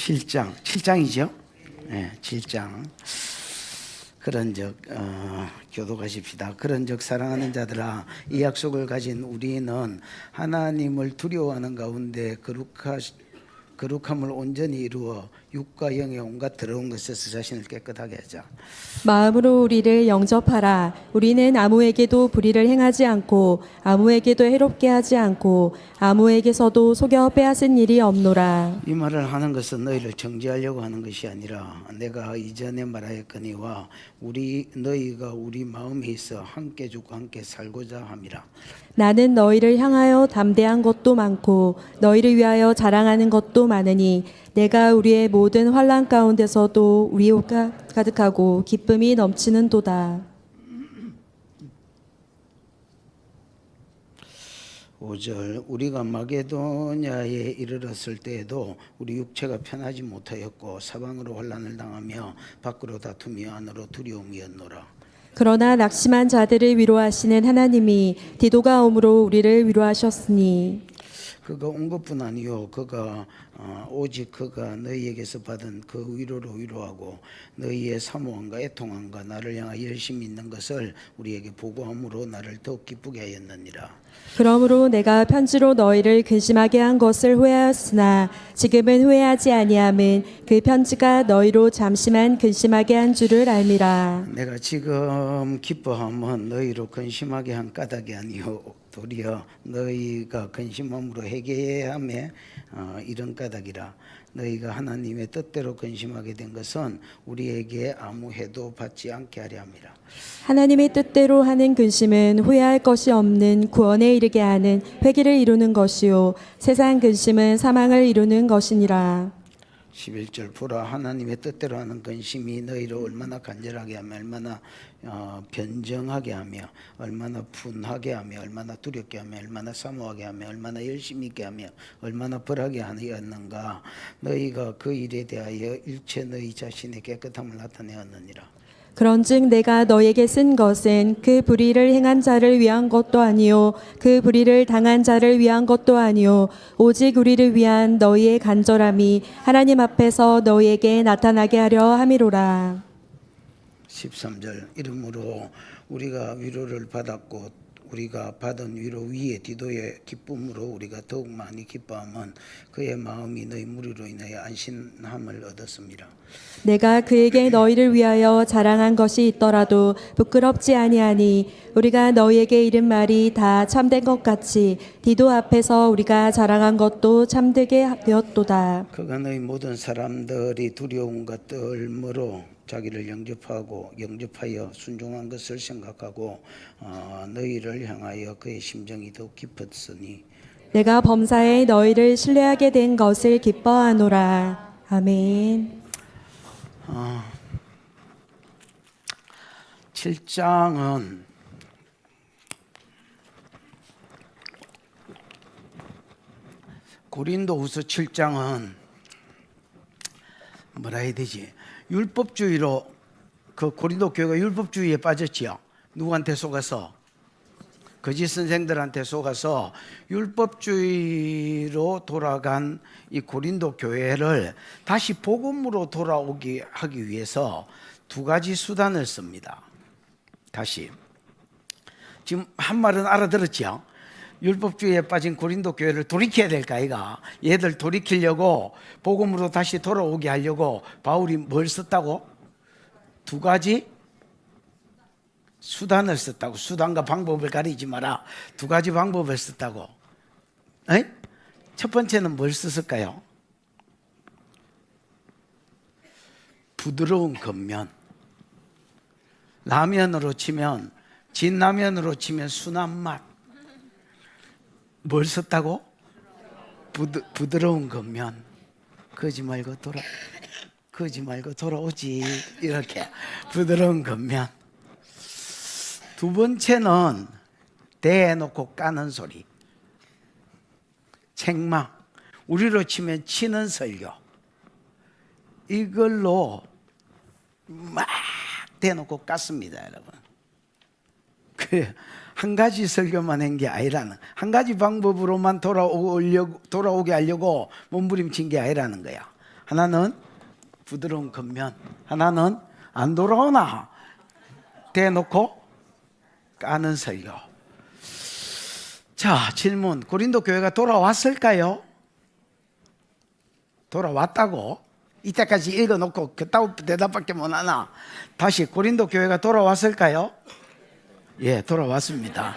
7장이죠? 네, 7장. 그런즉 교도하십시다. 그런즉 사랑하는 자들아, 이 약속을 가진 우리는 하나님을 두려워하는 가운데 거룩함을 온전히 이루어 육과 영의 온갖 더러운 것에서 자신을 깨끗하게 하자. 마음으로 우리를 영접하라. 우리는 아무에게도 불의를 행하지 않고 아무에게도 해롭게 하지 않고 아무에게서도 속여 빼앗은 일이 없노라. 이 말을 하는 것은 너희를 정죄하려고 하는 것이 아니라 내가 이전에 말하였거니와 너희가 우리 마음에 있어 함께 죽고 함께 살고자 함이라. 나는 너희를 향하여 담대한 것도 많고 너희를 위하여 자랑하는 것도 많으니 내가 우리의 모든 환난 가운데서도 위로가 가득하고 기쁨이 넘치는도다. 5절 우리가 마게도냐에 이르렀을 때에도 우리 육체가 편하지 못하였고 사방으로 환난을 당하며 밖으로 다투며 안으로 두려움이었노라. 그러나 낙심한 자들을 위로하시는 하나님이 디도가 오므로 우리를 위로하셨으니 그가 온 것뿐 아니요 오직 그가 너희에게서 받은 그 위로로 위로하고 너희의 사모함과 애통함과 나를 향하여 열심히 있는 것을 우리에게 보고함으로 나를 더욱 기쁘게 하였느니라. 그러므로 내가 편지로 너희를 근심하게 한 것을 후회하였으나 지금은 후회하지 아니함은 그 편지가 너희로 잠시만 근심하게 한 줄을 알미라. 내가 지금 기뻐함은 너희로 근심하게 한 까닭이 아니요 도리어 너희가 근심함으로 회개해야 하며 이런 까닭이라. 너희가 하나님의 뜻대로 근심하게 된 것은 우리에게 아무 해도 받지 않게 하려 함이라. 하나님의 뜻대로 하는 근심은 후회할 것이 없는 구원에 이르게 하는 회개를 이루는 것이요 세상 근심은 사망을 이루는 것이니라. 11절 보라 하나님의 뜻대로 하는 근심이 너희를 얼마나 간절하게 하며 얼마나 변정하게 하며 얼마나 분하게 하며 얼마나 두렵게 하며 얼마나 사모하게 하며 얼마나 열심히 있게 하며 얼마나 벌하게 하였는가. 너희가 그 일에 대하여 일체 너희 자신의 깨끗함을 나타내었느니라. 그런즉 내가 너에게 쓴 것은 그 불의를 행한 자를 위한 것도 아니요 그 불의를 당한 자를 위한 것도 아니요 오직 우리를 위한 너희의 간절함이 하나님 앞에서 너희에게 나타나게 하려 함이로라. 13절 이러므로 우리가 위로를 받았고 우리가 받은 위로 위에 디도의 기쁨으로 우리가 더욱 많이 기뻐함은 그의 마음이 너희 무리로 인하여 안심함을 얻었습니다. 내가 그에게 너희를 위하여 자랑한 것이 있더라도 부끄럽지 아니하니 우리가 너희에게 이른 말이 다 참된 것 같이 디도 앞에서 우리가 자랑한 것도 참되게 되었도다. 그가 너희 모든 사람들이 두려움과 떨므로 자기를 영접하여 순종한 것을 생각하고 너희를 향하여 그의 심정이 더욱 깊었으니 내가 범사에 너희를 신뢰하게 된 것을 기뻐하노라. 아멘. 7장은 고린도후서 7장은 뭐라 해야 되지? 율법주의로 그 고린도 교회가 율법주의에 빠졌지요. 누구한테 속아서? 거짓 선생들한테 속아서 율법주의로 돌아간 이 고린도 교회를 다시 복음으로 돌아오게 하기 위해서 두 가지 수단을 씁니다. 다시 지금 한 말은 알아들었죠? 율법주의에 빠진 고린도 교회를 돌이켜야 될까 아이가? 얘들 돌이키려고 복음으로 다시 돌아오게 하려고 바울이 뭘 썼다고? 두 가지 수단을 썼다고. 수단과 방법을 가리지 마라. 두 가지 방법을 썼다고. 에이? 첫 번째는 뭘 썼을까요? 부드러운 겉면. 라면으로 치면 진라면으로 치면 순한 맛. 뭘 썼다고? 부드러운 겉면. 거지 말고 돌아오지. 이렇게 부드러운 겉면. 두 번째는 대놓고 까는 소리. 책망. 우리로 치면 치는 설교. 이걸로 막 대놓고 깠습니다, 여러분. 한 가지 설교만 한 게 아니라는, 한 가지 방법으로만 돌아오게 하려고 몸부림친 게 아니라는 거야. 하나는 부드러운 겉면, 하나는 안 돌아오나 대놓고 까는 설교. 자, 질문. 고린도 교회가 돌아왔을까요? 돌아왔다고? 이때까지 읽어놓고 그따위 대답밖에 못하나? 다시 고린도 교회가 돌아왔을까요? 예, 돌아왔습니다.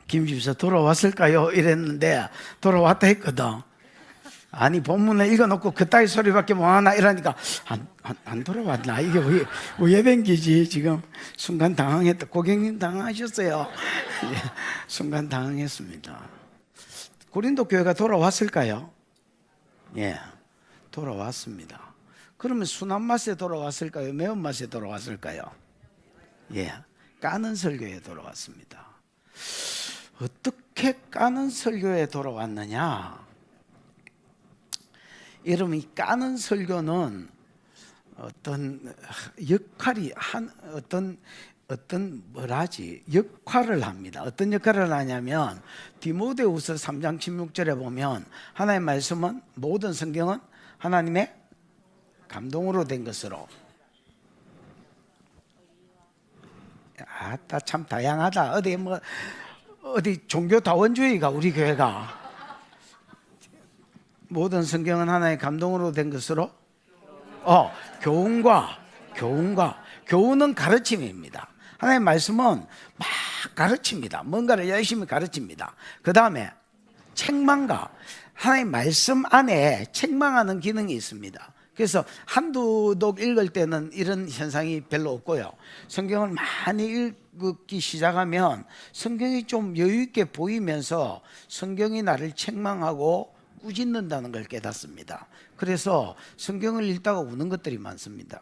김집사 돌아왔을까요? 이랬는데 돌아왔다 했거든. 아니 본문을 읽어놓고 그따위 소리밖에 못하나 이러니까 안 돌아왔나? 이게 왜 뱅기지? 지금 순간 당황했다. 고객님 당황하셨어요. 예, 순간 당황했습니다. 고린도 교회가 돌아왔을까요? 예, 돌아왔습니다. 그러면 순한 맛에 돌아왔을까요? 매운 맛에 돌아왔을까요? 예, 까는 설교에 돌아왔습니다. 어떻게 까는 설교에 돌아왔느냐? 여러분, 이 까는 설교는 어떤 역할이 어떤 역할을 합니다. 어떤 역할을 하냐면 디모데후서 3장 16절에 보면 하나님의 말씀은 모든 성경은 하나님의 감동으로 된 것으로. 아따 참 다양하다. 어디 종교 다원주의가 우리 교회가. 모든 성경은 하나의 감동으로 된 것으로 교훈은 가르침입니다. 하나님의 말씀은 막 가르칩니다. 뭔가를 열심히 가르칩니다. 그 다음에 책망가, 하나님의 말씀 안에 책망하는 기능이 있습니다. 그래서 한두 독 읽을 때는 이런 현상이 별로 없고요. 성경을 많이 읽기 시작하면 성경이 좀 여유 있게 보이면서 성경이 나를 책망하고 꾸짖는다는 걸 깨닫습니다. 그래서 성경을 읽다가 우는 것들이 많습니다.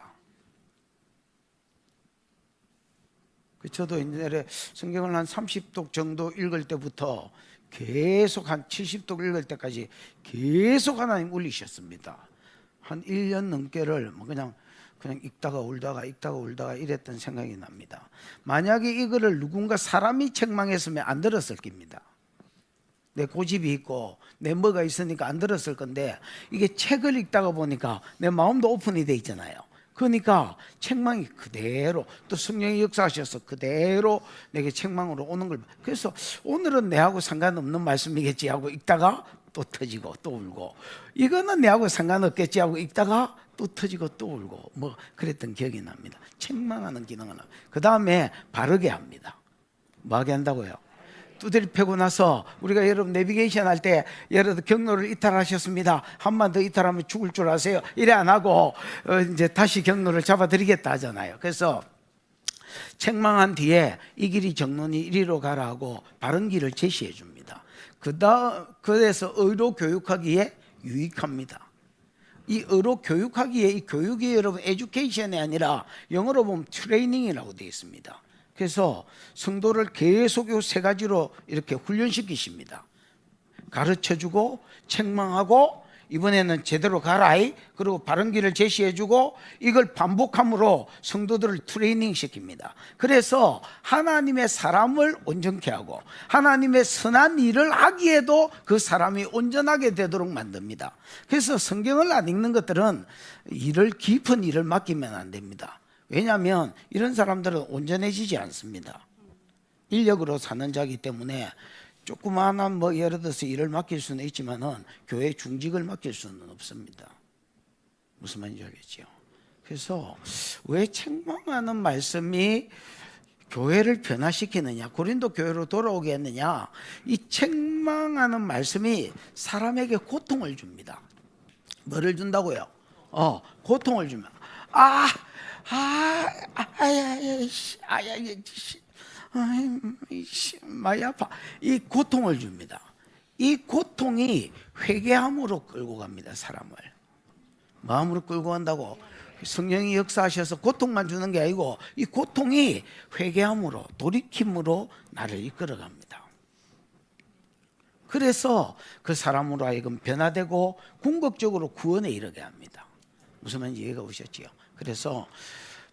저도 옛날에 성경을 한 30독 정도 읽을 때부터 계속 한 70독 읽을 때까지 계속 하나님 울리셨습니다. 한 1년 넘게를 그냥 읽다가 울다가 이랬던 생각이 납니다. 만약에 이거를 누군가 사람이 책망했으면 안 들었을 겁니다. 내 고집이 있고 내 뭐가 있으니까 안 들었을 건데, 이게 책을 읽다가 보니까 내 마음도 오픈이 돼 있잖아요. 그러니까 책망이 그대로, 또 성령이 역사하셔서 그대로 내게 책망으로 오는 걸. 그래서 오늘은 내하고 상관없는 말씀이겠지 하고 읽다가 또 터지고 또 울고, 이거는 내하고 상관없겠지 하고 읽다가 또 터지고 또 울고, 뭐 그랬던 기억이 납니다. 책망하는 기능은. 그 다음에 바르게 합니다. 뭐 하게 한다고요? 두드리 패고 나서 우리가 여러분 내비게이션 할 때 예를 들어 경로를 이탈하셨습니다. 한 번 더 이탈하면 죽을 줄 아세요? 이래 안 하고 이제 다시 경로를 잡아드리겠다 하잖아요. 그래서 책망한 뒤에 이 길이 정론이 이리로 가라 하고 바른 길을 제시해 줍니다. 그래서 의로 교육하기에 유익합니다. 이 의로 교육하기에, 이 교육이 여러분 에듀케이션이 아니라 영어로 보면 트레이닝이라고 되어 있습니다. 그래서 성도를 계속 이 세 가지로 이렇게 훈련시키십니다. 가르쳐주고 책망하고, 이번에는 제대로 가라이, 그리고 바른 길을 제시해주고, 이걸 반복함으로 성도들을 트레이닝 시킵니다. 그래서 하나님의 사람을 온전케 하고 하나님의 선한 일을 하기에도 그 사람이 온전하게 되도록 만듭니다. 그래서 성경을 안 읽는 것들은 깊은 일을 맡기면 안 됩니다. 왜냐하면 이런 사람들은 온전해지지 않습니다. 인력으로 사는 자이기 때문에 조그마한 예를 들어서 일을 맡길 수는 있지만은 교회 중직을 맡길 수는 없습니다. 무슨 말인지 알겠죠? 그래서 왜 책망하는 말씀이 교회를 변화시키느냐, 고린도 교회로 돌아오게 했느냐? 이 책망하는 말씀이 사람에게 고통을 줍니다. 뭐를 준다고요? 고통을 주면 많이 아파. 이 고통을 줍니다. 이 고통이 회개함으로 끌고 갑니다. 사람을 마음으로 끌고 간다고. 성령이 역사하셔서 고통만 주는 게 아니고 이 고통이 회개함으로, 돌이킴으로 나를 이끌어 갑니다. 그래서 그 사람으로 하여금 변화되고 궁극적으로 구원에 이르게 합니다. 무슨 말인지 이해가 오셨지요? 그래서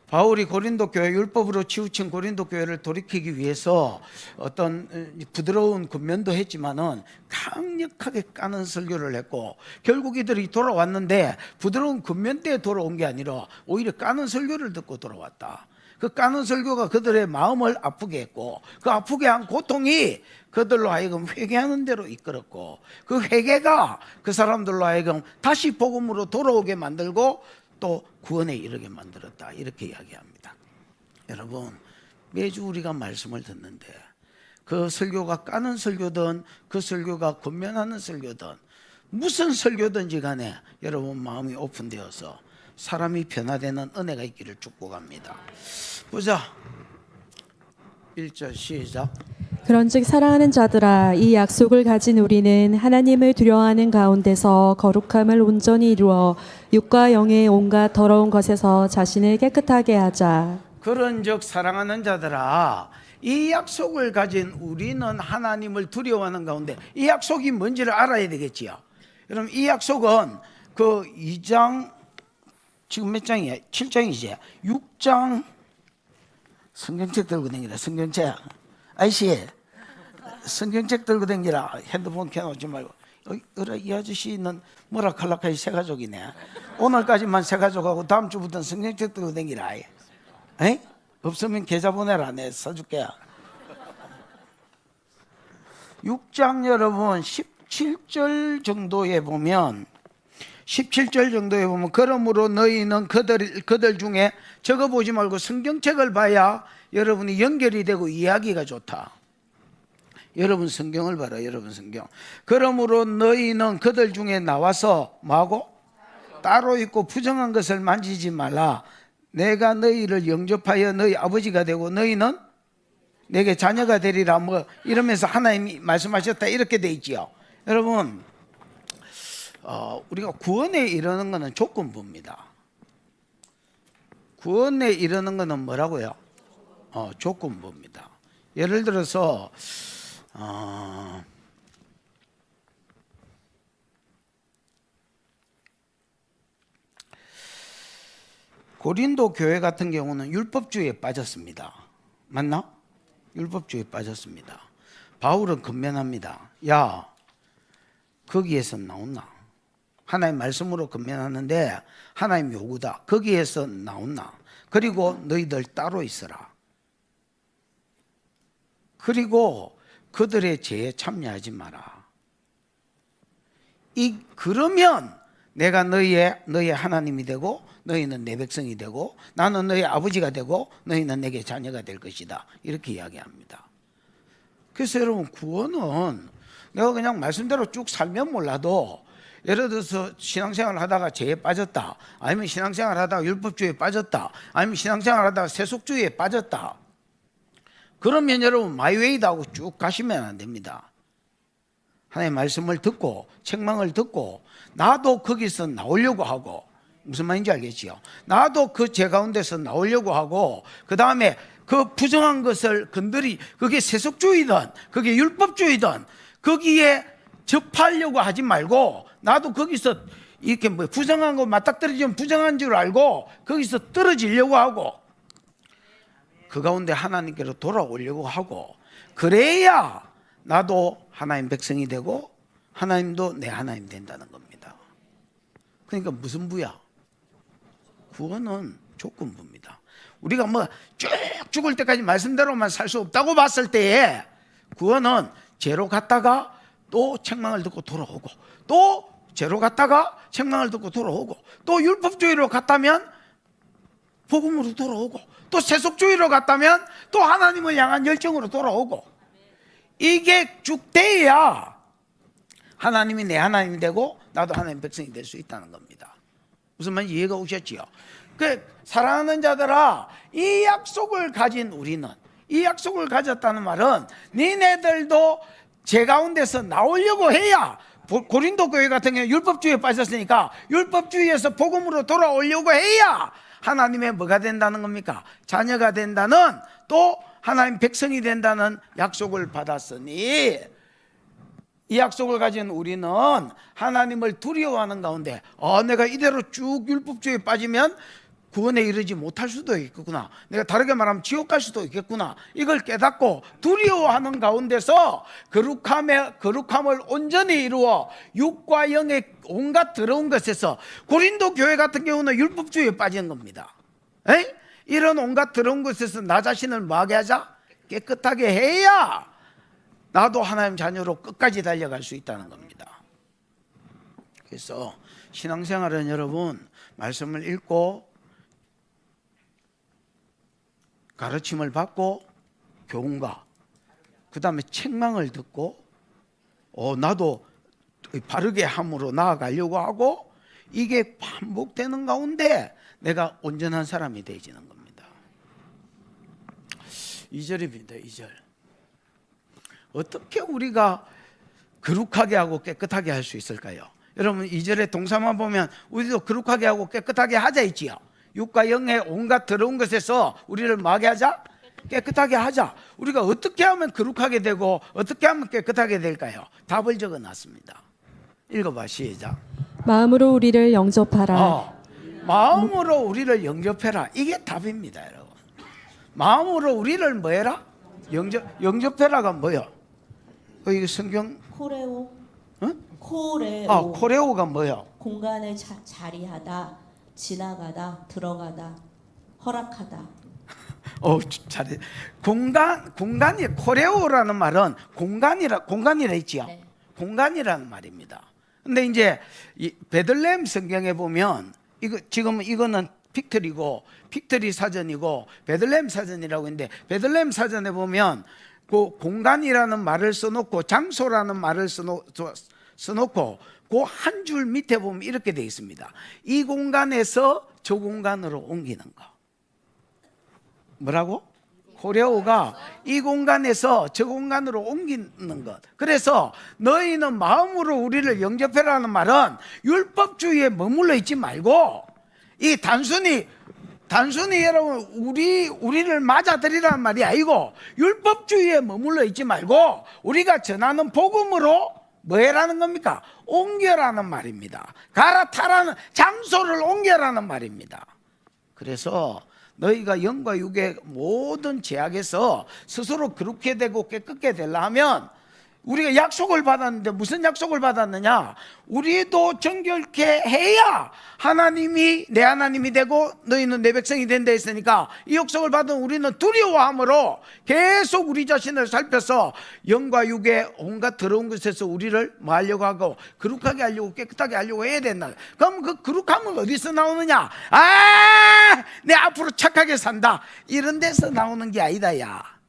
바울이 고린도 교회 율법으로 치우친 고린도 교회를 돌이키기 위해서 어떤 부드러운 권면도 했지만은 강력하게 까는 설교를 했고, 결국 이들이 돌아왔는데 부드러운 권면 때에 돌아온 게 아니라 오히려 까는 설교를 듣고 돌아왔다. 그 까는 설교가 그들의 마음을 아프게 했고, 그 아프게 한 고통이 그들로 하여금 회개하는 대로 이끌었고, 그 회개가 그 사람들로 하여금 다시 복음으로 돌아오게 만들고 또 구원에 이르게 만들었다, 이렇게 이야기합니다. 여러분, 매주 우리가 말씀을 듣는데 그 설교가 까는 설교든 그 설교가 권면하는 설교든 무슨 설교든지 간에 여러분 마음이 오픈되어서 사람이 변화되는 은혜가 있기를 축복합니다. 보자, 1절 시작. 그런즉 사랑하는 자들아, 이 약속을 가진 우리는 하나님을 두려워하는 가운데서 거룩함을 온전히 이루어 육과 영의 온갖 더러운 것에서 자신을 깨끗하게 하자. 그런즉 사랑하는 자들아, 이 약속을 가진 우리는 하나님을 두려워하는 가운데, 이 약속이 뭔지를 알아야 되겠지요. 여러분, 이 약속은 그 2장, 지금 몇 장이야? 7장이지. 6장, 성경책 들고 다니라. 성경책 아이씨, 성경책 들고 다니라. 핸드폰 켜놓지 말고. 이 아저씨는 뭐라 칼라카이 새 가족이네. 오늘까지만 새 가족하고 다음 주부터는 성경책 들고 다니라. 에이? 없으면 계좌 보내라. 내 써줄게. 6장 여러분 17절 정도에 보면, 17절 정도에 보면, 그러므로 너희는 그들 중에 적어보지 말고 성경책을 봐야 여러분이 연결이 되고 이야기가 좋다. 여러분 성경을 봐라. 여러분 성경. 그러므로 너희는 그들 중에 나와서 뭐하고? 따로 있고 부정한 것을 만지지 말라. 내가 너희를 영접하여 너희 아버지가 되고 너희는 내게 자녀가 되리라. 뭐 이러면서 하나님이 말씀하셨다, 이렇게 돼 있지요. 여러분, 우리가 구원에 이르는 것은 조건부입니다. 구원에 이르는 것은 뭐라고요? 조건부입니다. 예를 들어서 고린도 교회 같은 경우는 율법주의에 빠졌습니다. 맞나? 율법주의에 빠졌습니다. 바울은 건면합니다. 야, 거기에서 나온나? 하나님 말씀으로 건면하는데 하나님 요구다. 거기에서 나온나? 그리고 너희들 따로 있어라. 그리고 그들의 죄에 참여하지 마라. 그러면 내가 너희의 하나님이 되고 너희는 내 백성이 되고 나는 너희 아버지가 되고 너희는 내게 자녀가 될 것이다, 이렇게 이야기합니다. 그래서 여러분, 구원은 내가 그냥 말씀대로 쭉 살면 몰라도, 예를 들어서 신앙생활을 하다가 죄에 빠졌다, 아니면 신앙생활을 하다가 율법주의에 빠졌다, 아니면 신앙생활을 하다가 세속주의에 빠졌다, 그러면 여러분 마이웨이다 하고 쭉 가시면 안 됩니다. 하나님의 말씀을 듣고 책망을 듣고 나도 거기서 나오려고 하고, 무슨 말인지 알겠지요? 나도 그 죄 가운데서 나오려고 하고, 그 다음에 그 부정한 것을 그게 세속주의든 그게 율법주의든 거기에 접하려고 하지 말고, 나도 거기서 이렇게 뭐 부정한 거 맞닥뜨리면 부정한 줄 알고 거기서 떨어지려고 하고, 그 가운데 하나님께로 돌아오려고 하고, 그래야 나도 하나님 백성이 되고 하나님도 내 하나님 된다는 겁니다. 그러니까 무슨 부야? 구원은 조건부입니다. 우리가 뭐 쭉 죽을 때까지 말씀대로만 살 수 없다고 봤을 때에, 구원은 죄로 갔다가 또 책망을 듣고 돌아오고, 또 죄로 갔다가 책망을 듣고 돌아오고, 또 율법주의로 갔다면 복음으로 돌아오고, 또 세속주의로 갔다면 또 하나님을 향한 열정으로 돌아오고, 이게 쭉 돼야 하나님이 내 하나님이 되고 나도 하나님 백성이 될 수 있다는 겁니다. 무슨 말인지 이해가 오셨지요? 사랑하는 자들아, 이 약속을 가진 우리는, 이 약속을 가졌다는 말은 니네들도 죄 가운데서 나오려고 해야, 고린도 교회 같은 경우 율법주의에 빠졌으니까 율법주의에서 복음으로 돌아오려고 해야 하나님의 뭐가 된다는 겁니까? 자녀가 된다는, 또 하나님 백성이 된다는 약속을 받았으니, 이 약속을 가진 우리는 하나님을 두려워하는 가운데, 내가 이대로 쭉 율법주의에 빠지면 구원에 이르지 못할 수도 있겠구나. 내가 다르게 말하면 지옥 갈 수도 있겠구나. 이걸 깨닫고 두려워하는 가운데서 거룩함을 온전히 이루어 육과 영의 온갖 더러운 것에서, 고린도 교회 같은 경우는 율법주의에 빠진 겁니다. 에이? 이런 온갖 더러운 것에서 나 자신을 뭐하게 하자? 깨끗하게 해야 나도 하나님 자녀로 끝까지 달려갈 수 있다는 겁니다. 그래서 신앙생활은 여러분, 말씀을 읽고 가르침을 받고 교훈과 그 다음에 책망을 듣고 나도 바르게 함으로 나아가려고 하고, 이게 반복되는 가운데 내가 온전한 사람이 되어지는 겁니다. 2절입니다. 2절. 어떻게 우리가 거룩하게 하고 깨끗하게 할 수 있을까요? 여러분, 2절의 동사만 보면 우리도 거룩하게 하고 깨끗하게 하자 있지요. 육과 영의 온갖 더러운 것에서 우리를 뭐하게 하자? 깨끗하게 하자. 우리가 어떻게 하면 거룩하게 되고 어떻게 하면 깨끗하게 될까요? 답을 적어놨습니다. 읽어봐, 시작. 마음으로 우리를 영접하라. 마음으로 우리를 영접해라. 이게 답입니다, 여러분. 마음으로 우리를 뭐해라? 영접해라가 뭐요? 이거 성경 코레오. 응? 코레오. 코레오가 뭐요? 공간을 자리하다, 지나가다, 들어가다, 허락하다. 잘해. 공간이, 코레오라는 말은 공간이라 했지요. 네. 공간이라는 말입니다. 근데 이제 이 베들레헴 성경에 보면 이거는 픽트리 사전이고 베들레헴 사전이라고 했는데, 베들레헴 사전에 보면 그 공간이라는 말을 써놓고 장소라는 말을 써놓고 그 한 줄 밑에 보면 이렇게 되어 있습니다. 이 공간에서 저 공간으로 옮기는 거. 뭐라고? 코레오가 이 공간에서 저 공간으로 옮기는 것. 그래서 너희는 마음으로 우리를 영접해라는 말은 율법주의에 머물러 있지 말고, 이 단순히 여러분 우리를 맞아들이라는 말이 아니고, 율법주의에 머물러 있지 말고 우리가 전하는 복음으로 뭐 해라는 겁니까? 옮겨라는 말입니다. 갈아타라는, 장소를 옮겨라는 말입니다. 그래서 너희가 영과 육의 모든 제약에서 스스로 그렇게 되고 깨끗게 되려 하면, 우리가 약속을 받았는데 무슨 약속을 받았느냐? 우리도 정결케 해야 하나님이 내 하나님이 되고 너희는 내 백성이 된다 했으니까, 이 약속을 받은 우리는 두려워함으로 계속 우리 자신을 살펴서 영과 육의 온갖 더러운 것에서 우리를 뭐 하려고 하고, 거룩하게 하려고, 깨끗하게 하려고 해야 된다. 그럼 그 거룩함은 어디서 나오느냐? 내 앞으로 착하게 산다, 이런 데서 나오는 게 아니다. 야,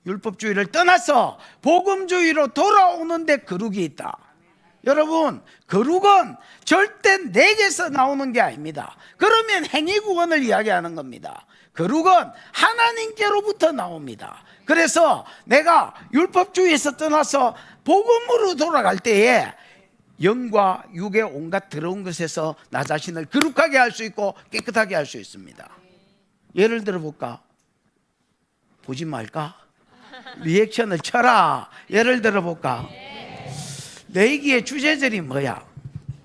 율법주의를 떠나서 복음주의로 돌아오는데 거룩이 있다. 여러분, 거룩은 절대 내게서 나오는 게 아닙니다. 그러면 행위구원을 이야기하는 겁니다. 거룩은 하나님께로부터 나옵니다. 그래서 내가 율법주의에서 떠나서 복음으로 돌아갈 때에 영과 육의 온갖 더러운 것에서 나 자신을 거룩하게 할 수 있고 깨끗하게 할 수 있습니다. 예를 들어 볼까? 보지 말까? 리액션을 쳐라. 예를 들어 볼까? 레이기의 주제절이 뭐야?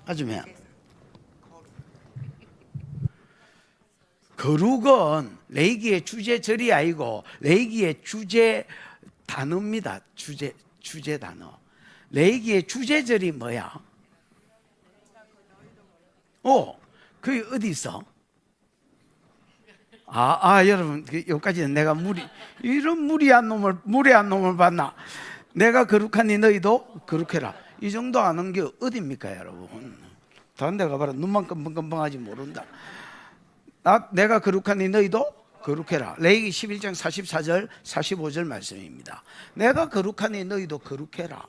아주면 거룩은 레이기의 주제절이 아니고 레이기의 주제 단어입니다. 주제 단어. 레이기의 주제절이 뭐야? 그게 어디 있어? 여러분, 여기까지는 내가 이런 무리한 놈을 봤나? 내가 거룩하니 너희도 거룩해라. 이 정도 아는 게 어딥니까, 여러분? 다른 데 가봐라. 눈만 끔벙끔벙하지 모른다. 내가 거룩하니 너희도 거룩해라. 레위기 11장 44절 45절 말씀입니다. 내가 거룩하니 너희도 거룩해라.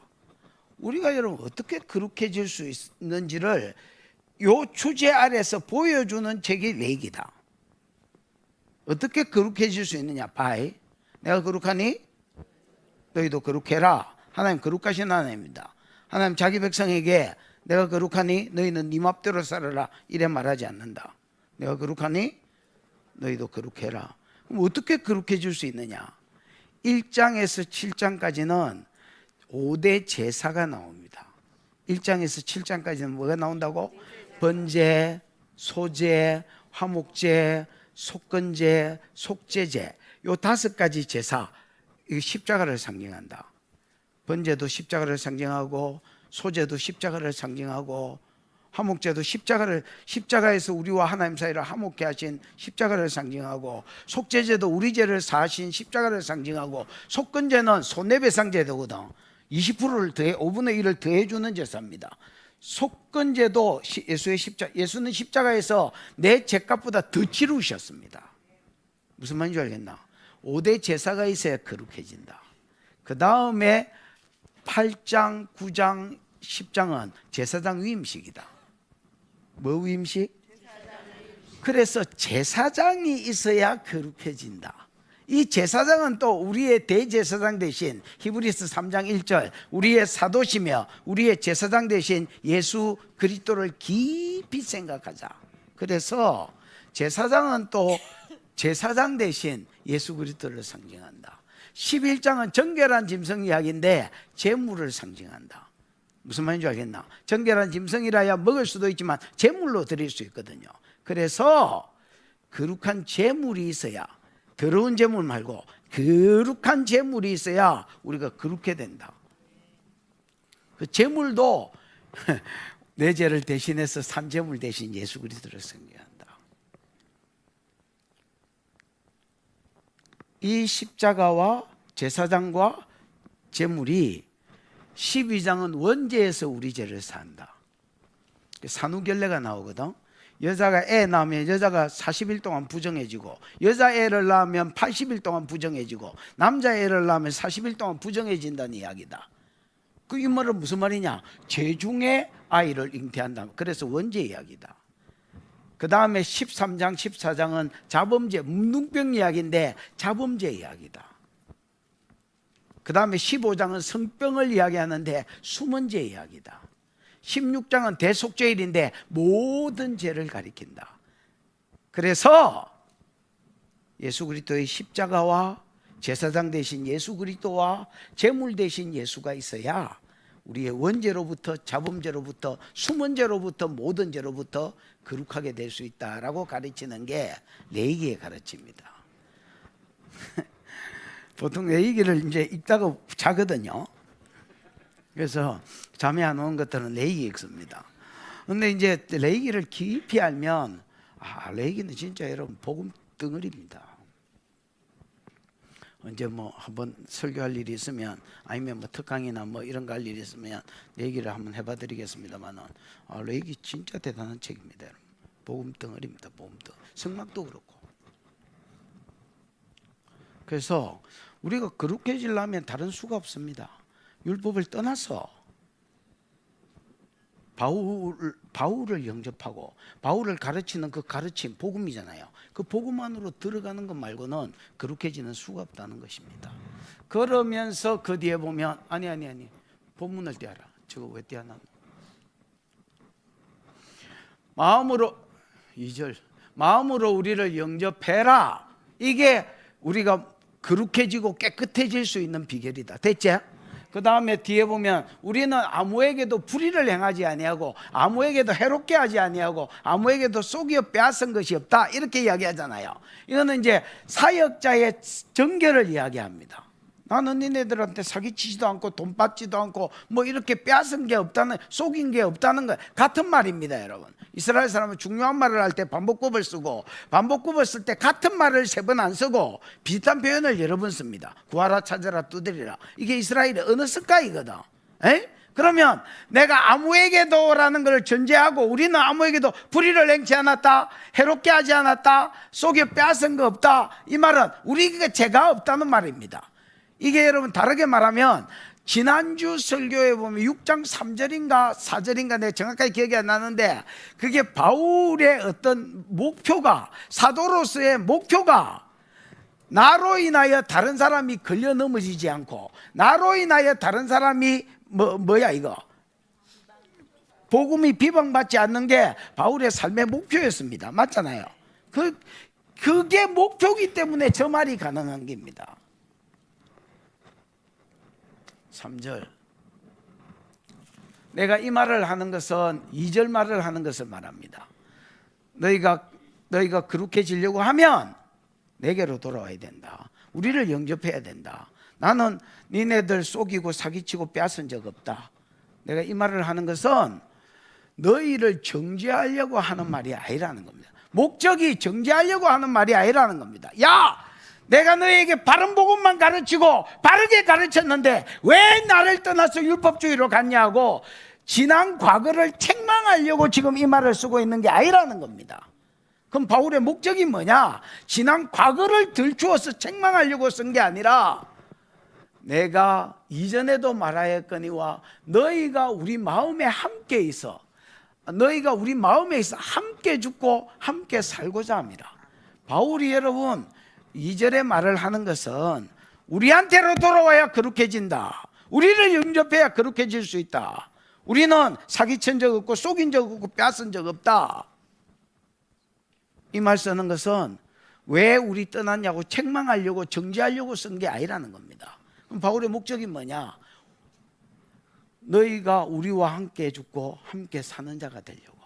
우리가 여러분 어떻게 거룩해질 수 있는지를 요 주제 아래서 보여주는 책이 레위기다. 어떻게 거룩해질 수 있느냐? 바이, 내가 거룩하니 너희도 거룩해라. 하나님 거룩하신 하나님입니다. 하나님 자기 백성에게 내가 거룩하니 너희는 네 맘대로 살아라 이래 말하지 않는다. 내가 거룩하니 너희도 거룩해라. 그럼 어떻게 거룩해질 수 있느냐? 1장에서 7장까지는 5대 제사가 나옵니다. 1장에서 7장까지는 뭐가 나온다고? 번제, 소제, 화목제, 속건제, 속죄제, 요 5가지 제사, 이 십자가를 상징한다. 번제도 십자가를 상징하고, 소제도 십자가를 상징하고, 화목제도 십자가에서 우리와 하나님 사이를 화목케 하신 십자가를 상징하고, 속죄제도 우리 죄를 사하신 십자가를 상징하고, 속건제는 손해배상 제도거든. 20%를 더해 5분의 1을 더해 주는 제사입니다. 속건제도 예수는 십자가에서 내 죄값보다 더 치르셨습니다. 무슨 말인지 알겠나? 5대 제사가 있어야 거룩해진다. 그 다음에 8장, 9장, 10장은 제사장 위임식이다. 뭐 위임식? 그래서 제사장이 있어야 거룩해진다. 이 제사장은 또 우리의 대제사장 대신 히브리서 3장 1절 우리의 사도시며 우리의 제사장 대신 예수 그리스도를 깊이 생각하자. 그래서 제사장은 또 제사장 대신 예수 그리스도를 상징한다. 11장은 정결한 짐승 이야기인데 제물을 상징한다. 무슨 말인지 알겠나? 정결한 짐승이라야 먹을 수도 있지만 제물로 드릴 수 있거든요. 그래서 거룩한 제물이 있어야, 더러운 제물 말고 거룩한 제물이 있어야 우리가 거룩해 된다. 그 제물도 내 죄를 대신해서 산 제물 대신 예수 그리스도를 상징한다. 이 십자가와 제사장과 제물이 12장은 원죄에서 우리 죄를 산다. 산후결례가 나오거든. 여자가 애 낳으면 여자가 40일 동안 부정해지고, 여자 애를 낳으면 80일 동안 부정해지고, 남자 애를 낳으면 40일 동안 부정해진다는 이야기다. 그 이 말은 무슨 말이냐? 죄 중에 아이를 잉태한다. 그래서 원죄 이야기다. 그 다음에 13장, 14장은 자범죄, 문둥병 이야기인데 자범죄 이야기다. 그 다음에 15장은 성병을 이야기하는데 수문제 이야기다. 16장은 대속죄일인데 모든 죄를 가리킨다. 그래서 예수 그리스도의 십자가와 제사장 대신 예수 그리스도와 제물 대신 예수가 있어야 우리의 원죄로부터, 자범죄로부터, 수문죄로부터, 모든 죄로부터 거룩하게 될 수 있다라고 가르치는 게 레위기의 가르침입니다. 보통 레위기를 이제 읽다가 자거든요. 그래서 잠이 안 오는 것들은 레위기 읽습니다. 근데 이제 레위기를 깊이 알면, 레위기는 진짜 여러분 복음 덩어리입니다. 언제 뭐 한번 설교할 일이 있으면, 아니면 뭐 특강이나 뭐 이런 거 할 일이 있으면 레위기를 한번 해봐 드리겠습니다만은, 레위기 진짜 대단한 책입니다. 여러분. 복음 덩어리입니다. 복음 덩어리. 성막도 그렇고. 그래서 우리가 거룩해지려면 다른 수가 없습니다. 율법을 떠나서 바울을 영접하고 바울을 가르치는 그 가르침, 복음이잖아요. 그 복음 안으로 들어가는 것 말고는 거룩해지는 수가 없다는 것입니다. 그러면서 그 뒤에 보면 아니 본문을 떼어라. 저거 왜 떼어놨노? 마음으로 2절 마음으로 우리를 영접해라. 이게 우리가 거룩해지고 깨끗해질 수 있는 비결이다. 됐지? 그 다음에 뒤에 보면 우리는 아무에게도 불의를 행하지 아니하고 아무에게도 해롭게 하지 아니하고 아무에게도 속여 빼앗은 것이 없다. 이렇게 이야기하잖아요. 이거는 이제 사역자의 정결을 이야기합니다. 나는 니네들한테 사기치지도 않고 돈 받지도 않고 뭐 이렇게 빼앗은 게 없다는, 속인 게 없다는 거 같은 말입니다. 여러분, 이스라엘 사람은 중요한 말을 할 때 반복법을 쓰고, 반복법을 쓸 때 같은 말을 3번 안 쓰고 비슷한 표현을 여러 번 씁니다. 구하라, 찾으라, 두드리라. 이게 이스라엘의 언어 습관이거든. 그러면 내가 아무에게도라는 걸 전제하고, 우리는 아무에게도 불의를 행치 않았다, 해롭게 하지 않았다, 속여 빼앗은 거 없다. 이 말은 우리에게 죄가 없다는 말입니다. 이게 여러분 다르게 말하면, 지난주 설교에 보면 6장 3절인가 4절인가 내가 정확하게 기억이 안 나는데, 그게 바울의 어떤 목표가, 사도로서의 목표가 나로 인하여 다른 사람이 걸려 넘어지지 않고, 나로 인하여 다른 사람이 뭐야 이거 복음이 비방받지 않는 게 바울의 삶의 목표였습니다. 맞잖아요. 그게 목표이기 때문에 저 말이 가능한 겁니다. 3절 내가 이 말을 하는 것은 2절 말을 하는 것을 말합니다. 너희가 너희가 거룩해지려고 하면 내게로 돌아와야 된다. 우리를 영접해야 된다. 나는 니네들 속이고 사기치고 빼앗은 적 없다. 내가 이 말을 하는 것은 너희를 정죄하려고 하는 말이 아니라는 겁니다. 목적이 정죄하려고 하는 말이 아니라는 겁니다. 야! 내가 너희에게 바른 복음만 가르치고 바르게 가르쳤는데 왜 나를 떠나서 율법주의로 갔냐고 지난 과거를 책망하려고 지금 이 말을 쓰고 있는 게 아니라는 겁니다. 그럼 바울의 목적이 뭐냐? 지난 과거를 들추어서 책망하려고 쓴 게 아니라 내가 이전에도 말하였거니와 너희가 우리 마음에 함께 있어 함께 죽고 함께 살고자 합니다. 바울이 여러분 2절에 말을 하는 것은 우리한테로 돌아와야 거룩해진다. 우리를 영접해야 거룩해질 수 있다. 우리는 사기친 적 없고 속인 적 없고 빼앗은 적 없다. 이 말 쓰는 것은 왜 우리 떠났냐고 책망하려고 정죄하려고 쓴 게 아니라는 겁니다. 그럼 바울의 목적이 뭐냐? 너희가 우리와 함께 죽고 함께 사는 자가 되려고.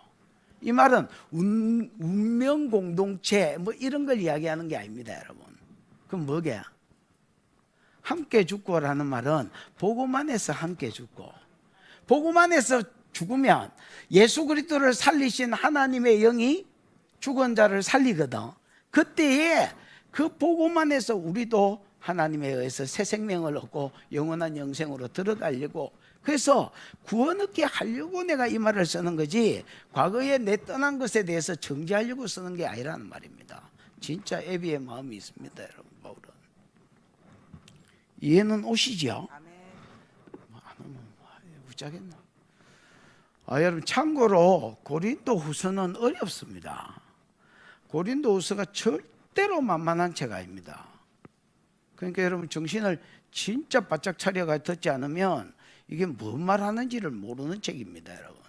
이 말은 운명 공동체 뭐 이런 걸 이야기하는 게 아닙니다, 여러분. 그럼 뭐게? 함께 죽고라는 말은 복음 안에서 함께 죽고, 복음 안에서 죽으면 예수 그리스도를 살리신 하나님의 영이 죽은 자를 살리거든. 그때에 그 복음 안에서 우리도 하나님에 의해서 새 생명을 얻고 영원한 영생으로 들어가려고, 그래서 구원 얻게 하려고 내가 이 말을 쓰는 거지 과거에 내 떠난 것에 대해서 정죄하려고 쓰는 게 아니라는 말입니다. 진짜 애비의 마음이 있습니다, 여러분. 바울은 이해는 오시죠? 안 오면 웃자겠나? 여러분 참고로 고린도 후서는 어렵습니다. 고린도 후서가 절대로 만만한 책 아닙니다. 그러니까 여러분 정신을 진짜 바짝 차려가 듣지 않으면 이게 뭔 말하는지를 모르는 책입니다, 여러분.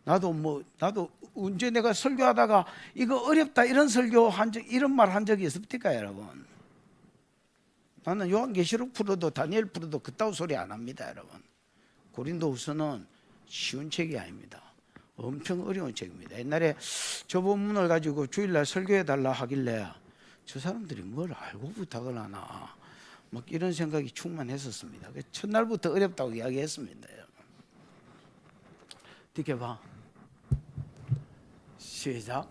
나도 언제 내가 설교하다가 이거 어렵다 이런 설교 이런 말 한 적이 있습니까, 여러분? 나는 요한계시록 풀어도 다니엘 풀어도 그따위 소리 안 합니다, 여러분. 고린도후서는 쉬운 책이 아닙니다. 엄청 어려운 책입니다. 옛날에 저 본문을 가지고 주일날 설교해 달라 하길래 저 사람들이 뭘 알고 부탁을 하나 막 이런 생각이 충만했었습니다. 첫날부터 어렵다고 이야기했습니다. 뒤켜봐. 시작.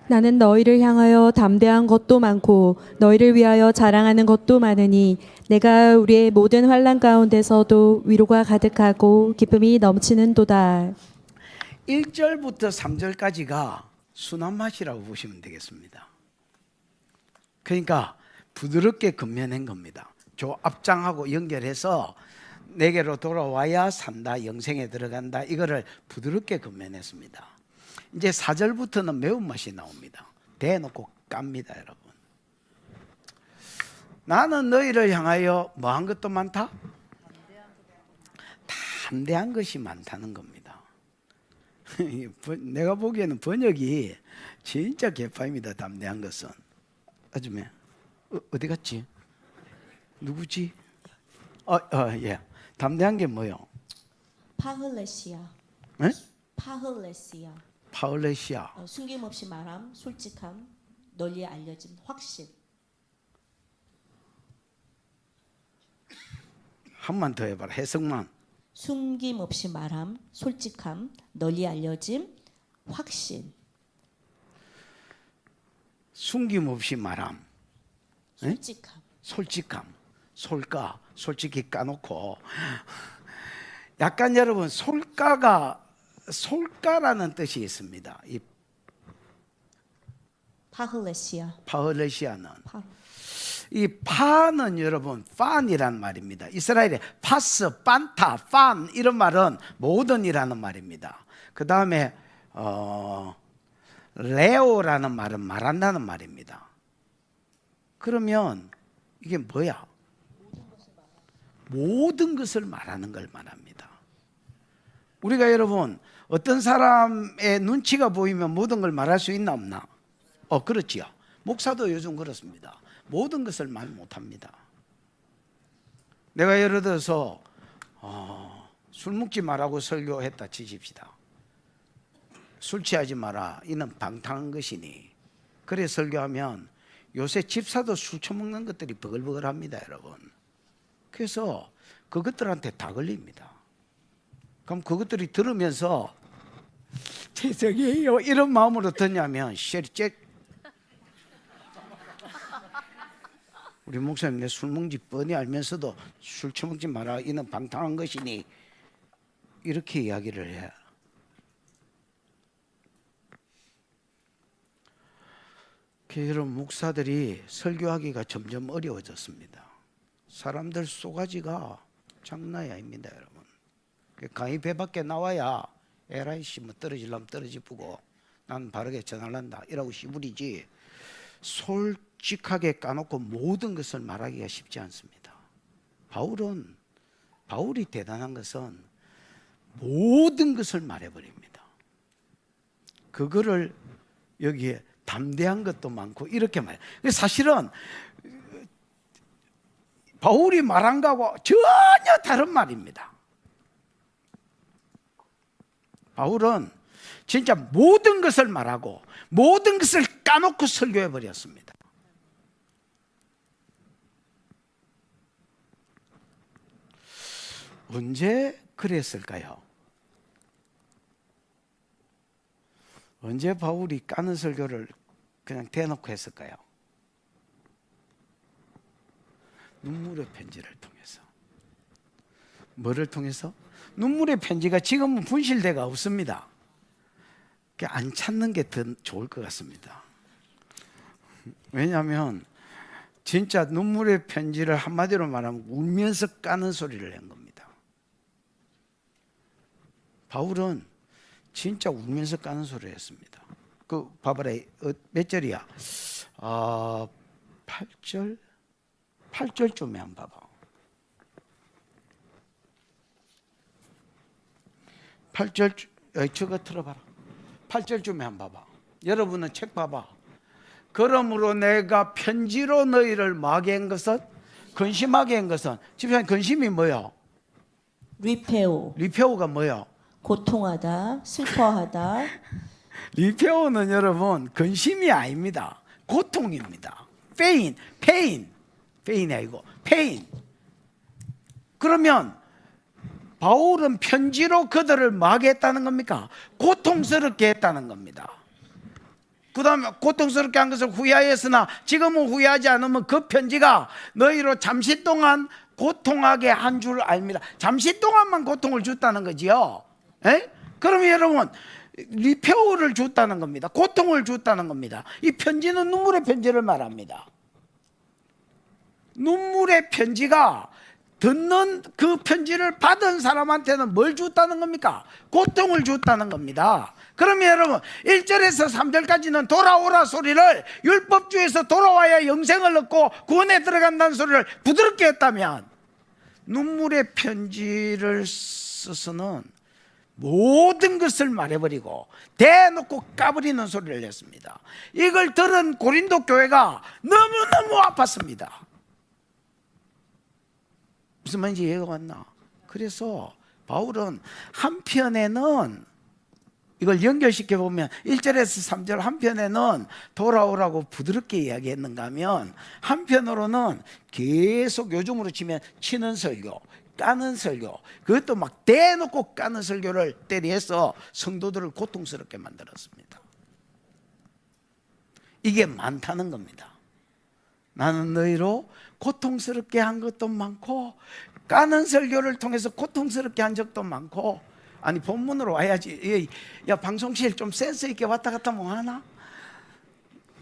나는 너희를 향하여 담대한 것도 많고 너희를 위하여 자랑하는 것도 많으니 내가 우리의 모든 환난 가운데서도 위로가 가득하고 기쁨이 넘치는도다. 1절부터 3절까지가 순한 맛이라고 보시면 되겠습니다. 그러니까 부드럽게 건면한 겁니다. 저 앞장하고 연결해서 내게로 돌아와야 산다, 영생에 들어간다, 이거를 부드럽게 건면했습니다. 이제 4절부터는 매운맛이 나옵니다. 대놓고 깝니다, 여러분. 나는 너희를 향하여 뭐한 것도 많다? 담대한 것이 많다는 겁니다. 내가 보기에는 번역이 진짜 개파입니다. 담대한 것은. 아줌마 어디 갔지? 누구지? 예. 담대한 게 뭐요? 파흘레시아. 네? 파흘레시아. 파울레시아. 숨김없이 말함, 솔직함, 널리 알려짐, 확신. 한 번 더 해봐라. 해석만. 숨김없이 말함, 솔직함, 널리 알려짐, 확신. 숨김없이 말함. 네? 솔직함. 솔직함. 솔까. 솔직히 까놓고. 약간 여러분 솔까라는 뜻이 있습니다. 이 파흘레시아. 파흘레시아는. 파. 이 파는 여러분 판이란 말입니다. 이스라엘의 파스, 판타, 판 이런 말은 모든이라는 말입니다. 그 다음에 레오라는 말은 말한다는 말입니다. 그러면 이게 뭐야? 모든 것을 말하는 걸 말합니다. 우리가 여러분 어떤 사람의 눈치가 보이면 모든 걸 말할 수 있나 없나? 그렇지요. 목사도 요즘 그렇습니다. 모든 것을 말 못합니다. 내가 예를 들어서 술 먹지 말라고 설교했다 치십시다. 술 취하지 마라. 이는 방탕한 것이니 그래 설교하면 요새 집사도 술 처먹는 것들이 버글버글합니다, 여러분. 그래서 그것들한테 다 걸립니다. 그럼 그것들이 들으면서 죄송해요 이런 마음으로 듣냐면 쉐리잭 우리 목사님 내 술 먹지 뻔히 알면서도 술 처먹지 마라 이는 방탕한 것이니 이렇게 이야기를 해. 여러분 목사들이 설교하기가 점점 어려워졌습니다. 사람들 쏘가지가 장난이 아닙니다, 여러분. 강의 배 밖에 나와야 에라이 씨 뭐 떨어지려면 떨어지고 난 바르게 전하란다 이라고 씨부리지 솔직하게 까놓고 모든 것을 말하기가 쉽지 않습니다. 바울이 대단한 것은 모든 것을 말해버립니다. 그거를 여기에 담대한 것도 많고 이렇게 말해요. 사실은 바울이 말한 거하고 전혀 다른 말입니다. 바울은 진짜 모든 것을 말하고 모든 것을 까놓고 설교해 버렸습니다. 언제 그랬을까요? 언제 바울이 까는 설교를 그냥 대놓고 했을까요? 눈물의 편지를 통해서. 뭐를 통해서? 눈물의 편지가 지금은 분실대가 없습니다. 안 찾는 게 더 좋을 것 같습니다. 왜냐하면 진짜 눈물의 편지를 한마디로 말하면 울면서 까는 소리를 낸 겁니다. 바울은 진짜 울면서 까는 소리를 했습니다. 그 봐봐라, 몇 절이야? 8절? 8절쯤에 한번 봐봐. 8절, 저거 틀어봐라. 8절쯤에 한번 봐봐. 여러분은 책 봐봐. 그러므로 내가 편지로 너희를 마게 한 것은, 근심하게 한 것은, 집사님 근심이 뭐요? 리페오가 뭐요? 고통하다, 슬퍼하다. 리페오는 여러분 근심이 아닙니다. 고통입니다. 페인이 아니고 페인. 그러면 바울은 편지로 그들을 뭐하게 했다는 겁니까? 고통스럽게 했다는 겁니다. 그 다음에 고통스럽게 한 것을 후회하였으나 지금은 후회하지 않으면 그 편지가 너희로 잠시 동안 고통하게 한 줄 압니다. 잠시 동안만 고통을 줬다는 거지요. 그러면 여러분 리페오를 줬다는 겁니다. 고통을 줬다는 겁니다. 이 편지는 눈물의 편지를 말합니다. 눈물의 편지가 듣는 그 편지를 받은 사람한테는 뭘 줬다는 겁니까? 고통을 줬다는 겁니다. 그러면 여러분 1절에서 3절까지는 돌아오라 소리를 율법주에서 돌아와야 영생을 얻고 구원에 들어간다는 소리를 부드럽게 했다면 눈물의 편지를 써서는 모든 것을 말해버리고 대놓고 까버리는 소리를 했습니다. 이걸 들은 고린도 교회가 너무너무 아팠습니다. 무슨 말인지 이해가 왔나? 그래서 바울은 한편에는 이걸 연결시켜 보면 1절에서 3절 한편에는 돌아오라고 부드럽게 이야기했는가 하면 한편으로는 계속 요즘으로 치면 치는 설교, 까는 설교, 그것도 막 대놓고 까는 설교를 때리해서 성도들을 고통스럽게 만들었습니다. 이게 많다는 겁니다. 나는 너희로 고통스럽게 한 것도 많고 까는 설교를 통해서 고통스럽게 한 적도 많고. 아니 본문으로 와야지. 야 방송실 좀 센스 있게 왔다 갔다 뭐 하나?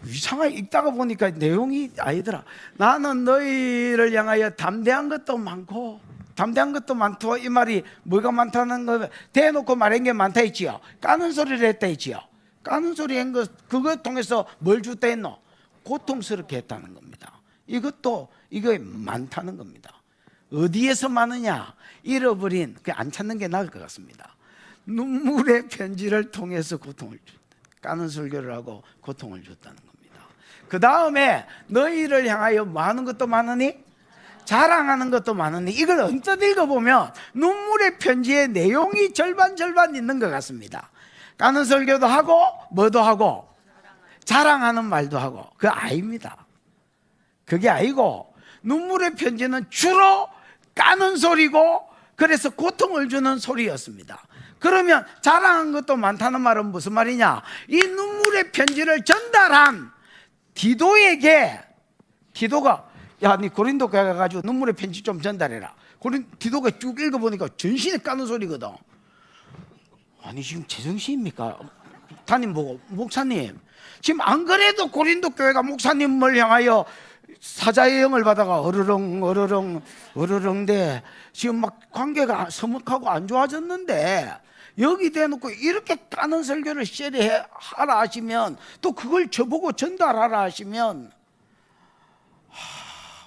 이상하게 읽다가 보니까 내용이 아니더라. 나는 너희를 향하여 담대한 것도 많고 이 말이 뭐가 많다는 거 대놓고 말한 게 많다 했지요. 까는 소리를 했다 했지요. 까는 소리 한 거 그거 통해서 뭘 줬다 했노? 고통스럽게 했다는 겁니다. 이것도 이거 많다는 겁니다. 어디에서 많으냐? 잃어버린, 안 찾는 게 나을 것 같습니다. 눈물의 편지를 통해서 고통을 줬다. 까는 설교를 하고 고통을 줬다는 겁니다. 그 다음에 너희를 향하여 많은 것도 많으니 자랑하는 것도 많으니 이걸 언뜻 읽어보면 눈물의 편지의 내용이 절반 있는 것 같습니다. 까는 설교도 하고 뭐도 하고 자랑하는 말도 하고 그거 아닙니다. 그게 아니고 눈물의 편지는 주로 까는 소리고 그래서 고통을 주는 소리였습니다. 그러면 자랑한 것도 많다는 말은 무슨 말이냐? 이 눈물의 편지를 전달한 디도에게 디도가 야, 네 고린도 교회 가가지고 눈물의 편지 좀 전달해라. 디도가 쭉 읽어보니까 전신에 까는 소리거든. 아니 지금 제정신입니까? 담임 보고 목사님 지금 안 그래도 고린도 교회가 목사님을 향하여 사자의 영을 받아가 어르렁대 지금 막 관계가 서먹하고 안 좋아졌는데 여기 대놓고 이렇게 까는 설교를 하라 하시면 또 그걸 저보고 전달하라 하시면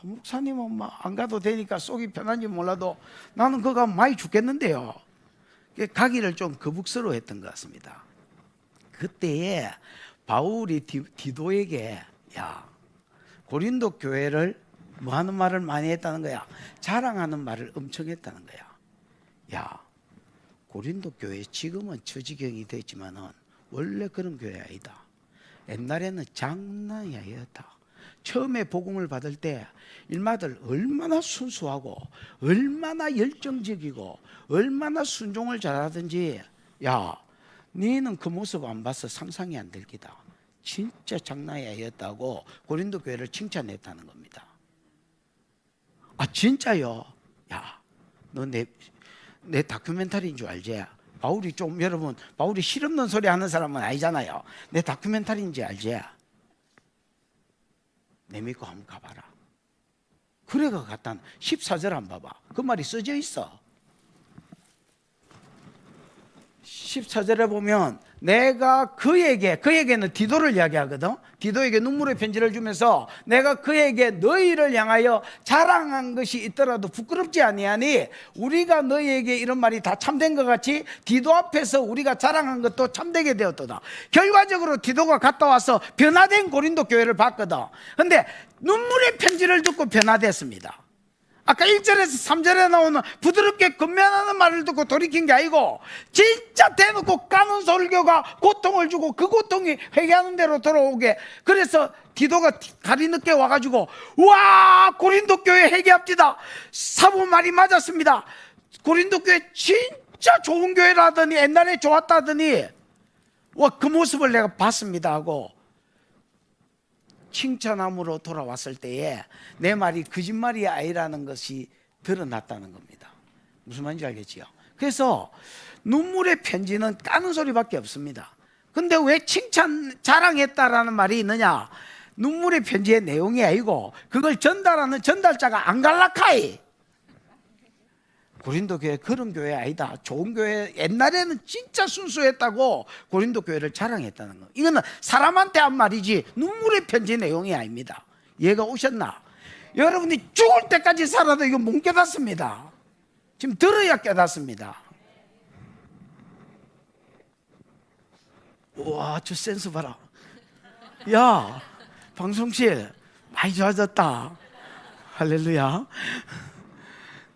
목사님은 안 가도 되니까 속이 편한지 몰라도 나는 그거 많이 죽겠는데요. 가기를 좀 거북스러워했던 것 같습니다. 그때에 바울이 디도에게 야 고린도 교회를 뭐 하는 말을 많이 했다는 거야? 자랑하는 말을 엄청 했다는 거야. 야 고린도 교회 지금은 처지경이 됐지만은 원래 그런 교회 아니다. 옛날에는 장난이 아니었다. 처음에 복음을 받을 때 일마들 얼마나 순수하고 얼마나 열정적이고 얼마나 순종을 잘하든지 야 너는 그 모습 안 봐서 상상이 안 될 기다. 진짜 장난이 아니었다고 고린도 교회를 칭찬했다는 겁니다. 아 진짜요? 야 너 내 다큐멘터리인 줄 알지? 바울이 좀 여러분 바울이 실없는 소리 하는 사람은 아니잖아요. 내 다큐멘터리인지 알지? 내 믿고 한번 가봐라. 그래가 갔다 14절 한번 봐봐. 그 말이 써져 있어. 14절에 보면 내가 그에게는 디도를 이야기하거든. 디도에게 눈물의 편지를 주면서 내가 그에게 너희를 향하여 자랑한 것이 있더라도 부끄럽지 아니하니 우리가 너희에게 이런 말이 다 참된 것 같이 디도 앞에서 우리가 자랑한 것도 참되게 되었도다. 결과적으로 디도가 갔다 와서 변화된 고린도 교회를 봤거든. 근데 눈물의 편지를 듣고 변화됐습니다. 아까 1절에서 3절에 나오는 부드럽게 건면하는 말을 듣고 돌이킨 게 아니고 진짜 대놓고 까는 설교가 고통을 주고 그 고통이 회개하는 대로 돌아오게. 그래서 디도가 다리 늦게 와가지고 와 고린도 교회 회개합시다. 사부 말이 맞았습니다. 고린도 교회 진짜 좋은 교회라더니 옛날에 좋았다더니 와 그 모습을 내가 봤습니다 하고 칭찬함으로 돌아왔을 때에 내 말이 거짓말이 아니라는 것이 드러났다는 겁니다. 무슨 말인지 알겠지요? 그래서 눈물의 편지는 까는 소리밖에 없습니다. 근데 왜 자랑했다라는 말이 있느냐? 눈물의 편지의 내용이 아니고 그걸 전달하는 전달자가 안갈라카이. 고린도 교회 그런 교회 아니다. 좋은 교회 옛날에는 진짜 순수했다고 고린도 교회를 자랑했다는 거. 이거는 사람한테 한 말이지 눈물의 편지 내용이 아닙니다. 얘가 오셨나? 여러분이 죽을 때까지 살아도 이거 못 깨닫습니다. 지금 들어야 깨닫습니다. 우와 저 센스 봐라. 야 방송실 많이 좋아졌다. 할렐루야.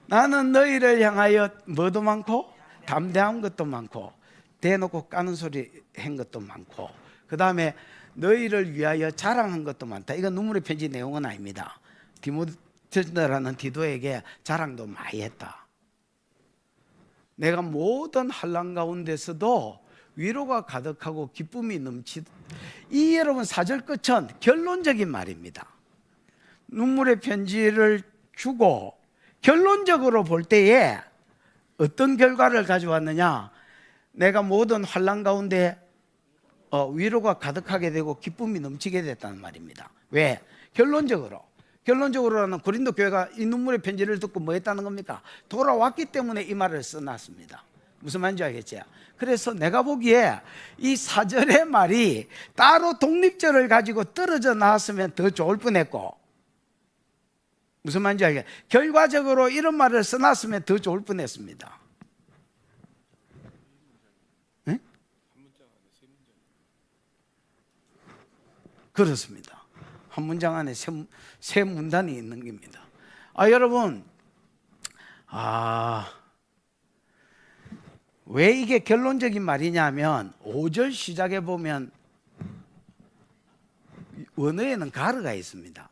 나는 너희를 향하여 뭐도 많고 담대한 것도 많고 대놓고 까는 소리 한 것도 많고 그 다음에 너희를 위하여 자랑한 것도 많다. 이건 눈물의 편지 내용은 아닙니다. 디모데라는 디도에게 자랑도 많이 했다. 내가 모든 환난 가운데서도 위로가 가득하고 기쁨이 넘치다. 이 여러분 4절 끝은 결론적인 말입니다. 눈물의 편지를 주고 결론적으로 볼 때에 어떤 결과를 가져왔느냐? 내가 모든 환난 가운데 위로가 가득하게 되고 기쁨이 넘치게 됐다는 말입니다. 왜? 결론적으로는 고린도 교회가 이 눈물의 편지를 듣고 뭐 했다는 겁니까? 돌아왔기 때문에 이 말을 써놨습니다. 무슨 말인지 알겠죠? 그래서 내가 보기에 이 4절의 말이 따로 독립절을 가지고 떨어져 나왔으면 더 좋을 뻔했고 무슨 말인지 알겠어요? 결과적으로 이런 말을 써놨으면 더 좋을 뻔했습니다. 네? 그렇습니다. 한 문장 안에 세 문단이 있는 겁니다. 여러분, 왜 이게 결론적인 말이냐면 5절 시작에 보면 원어에는 가르가 있습니다.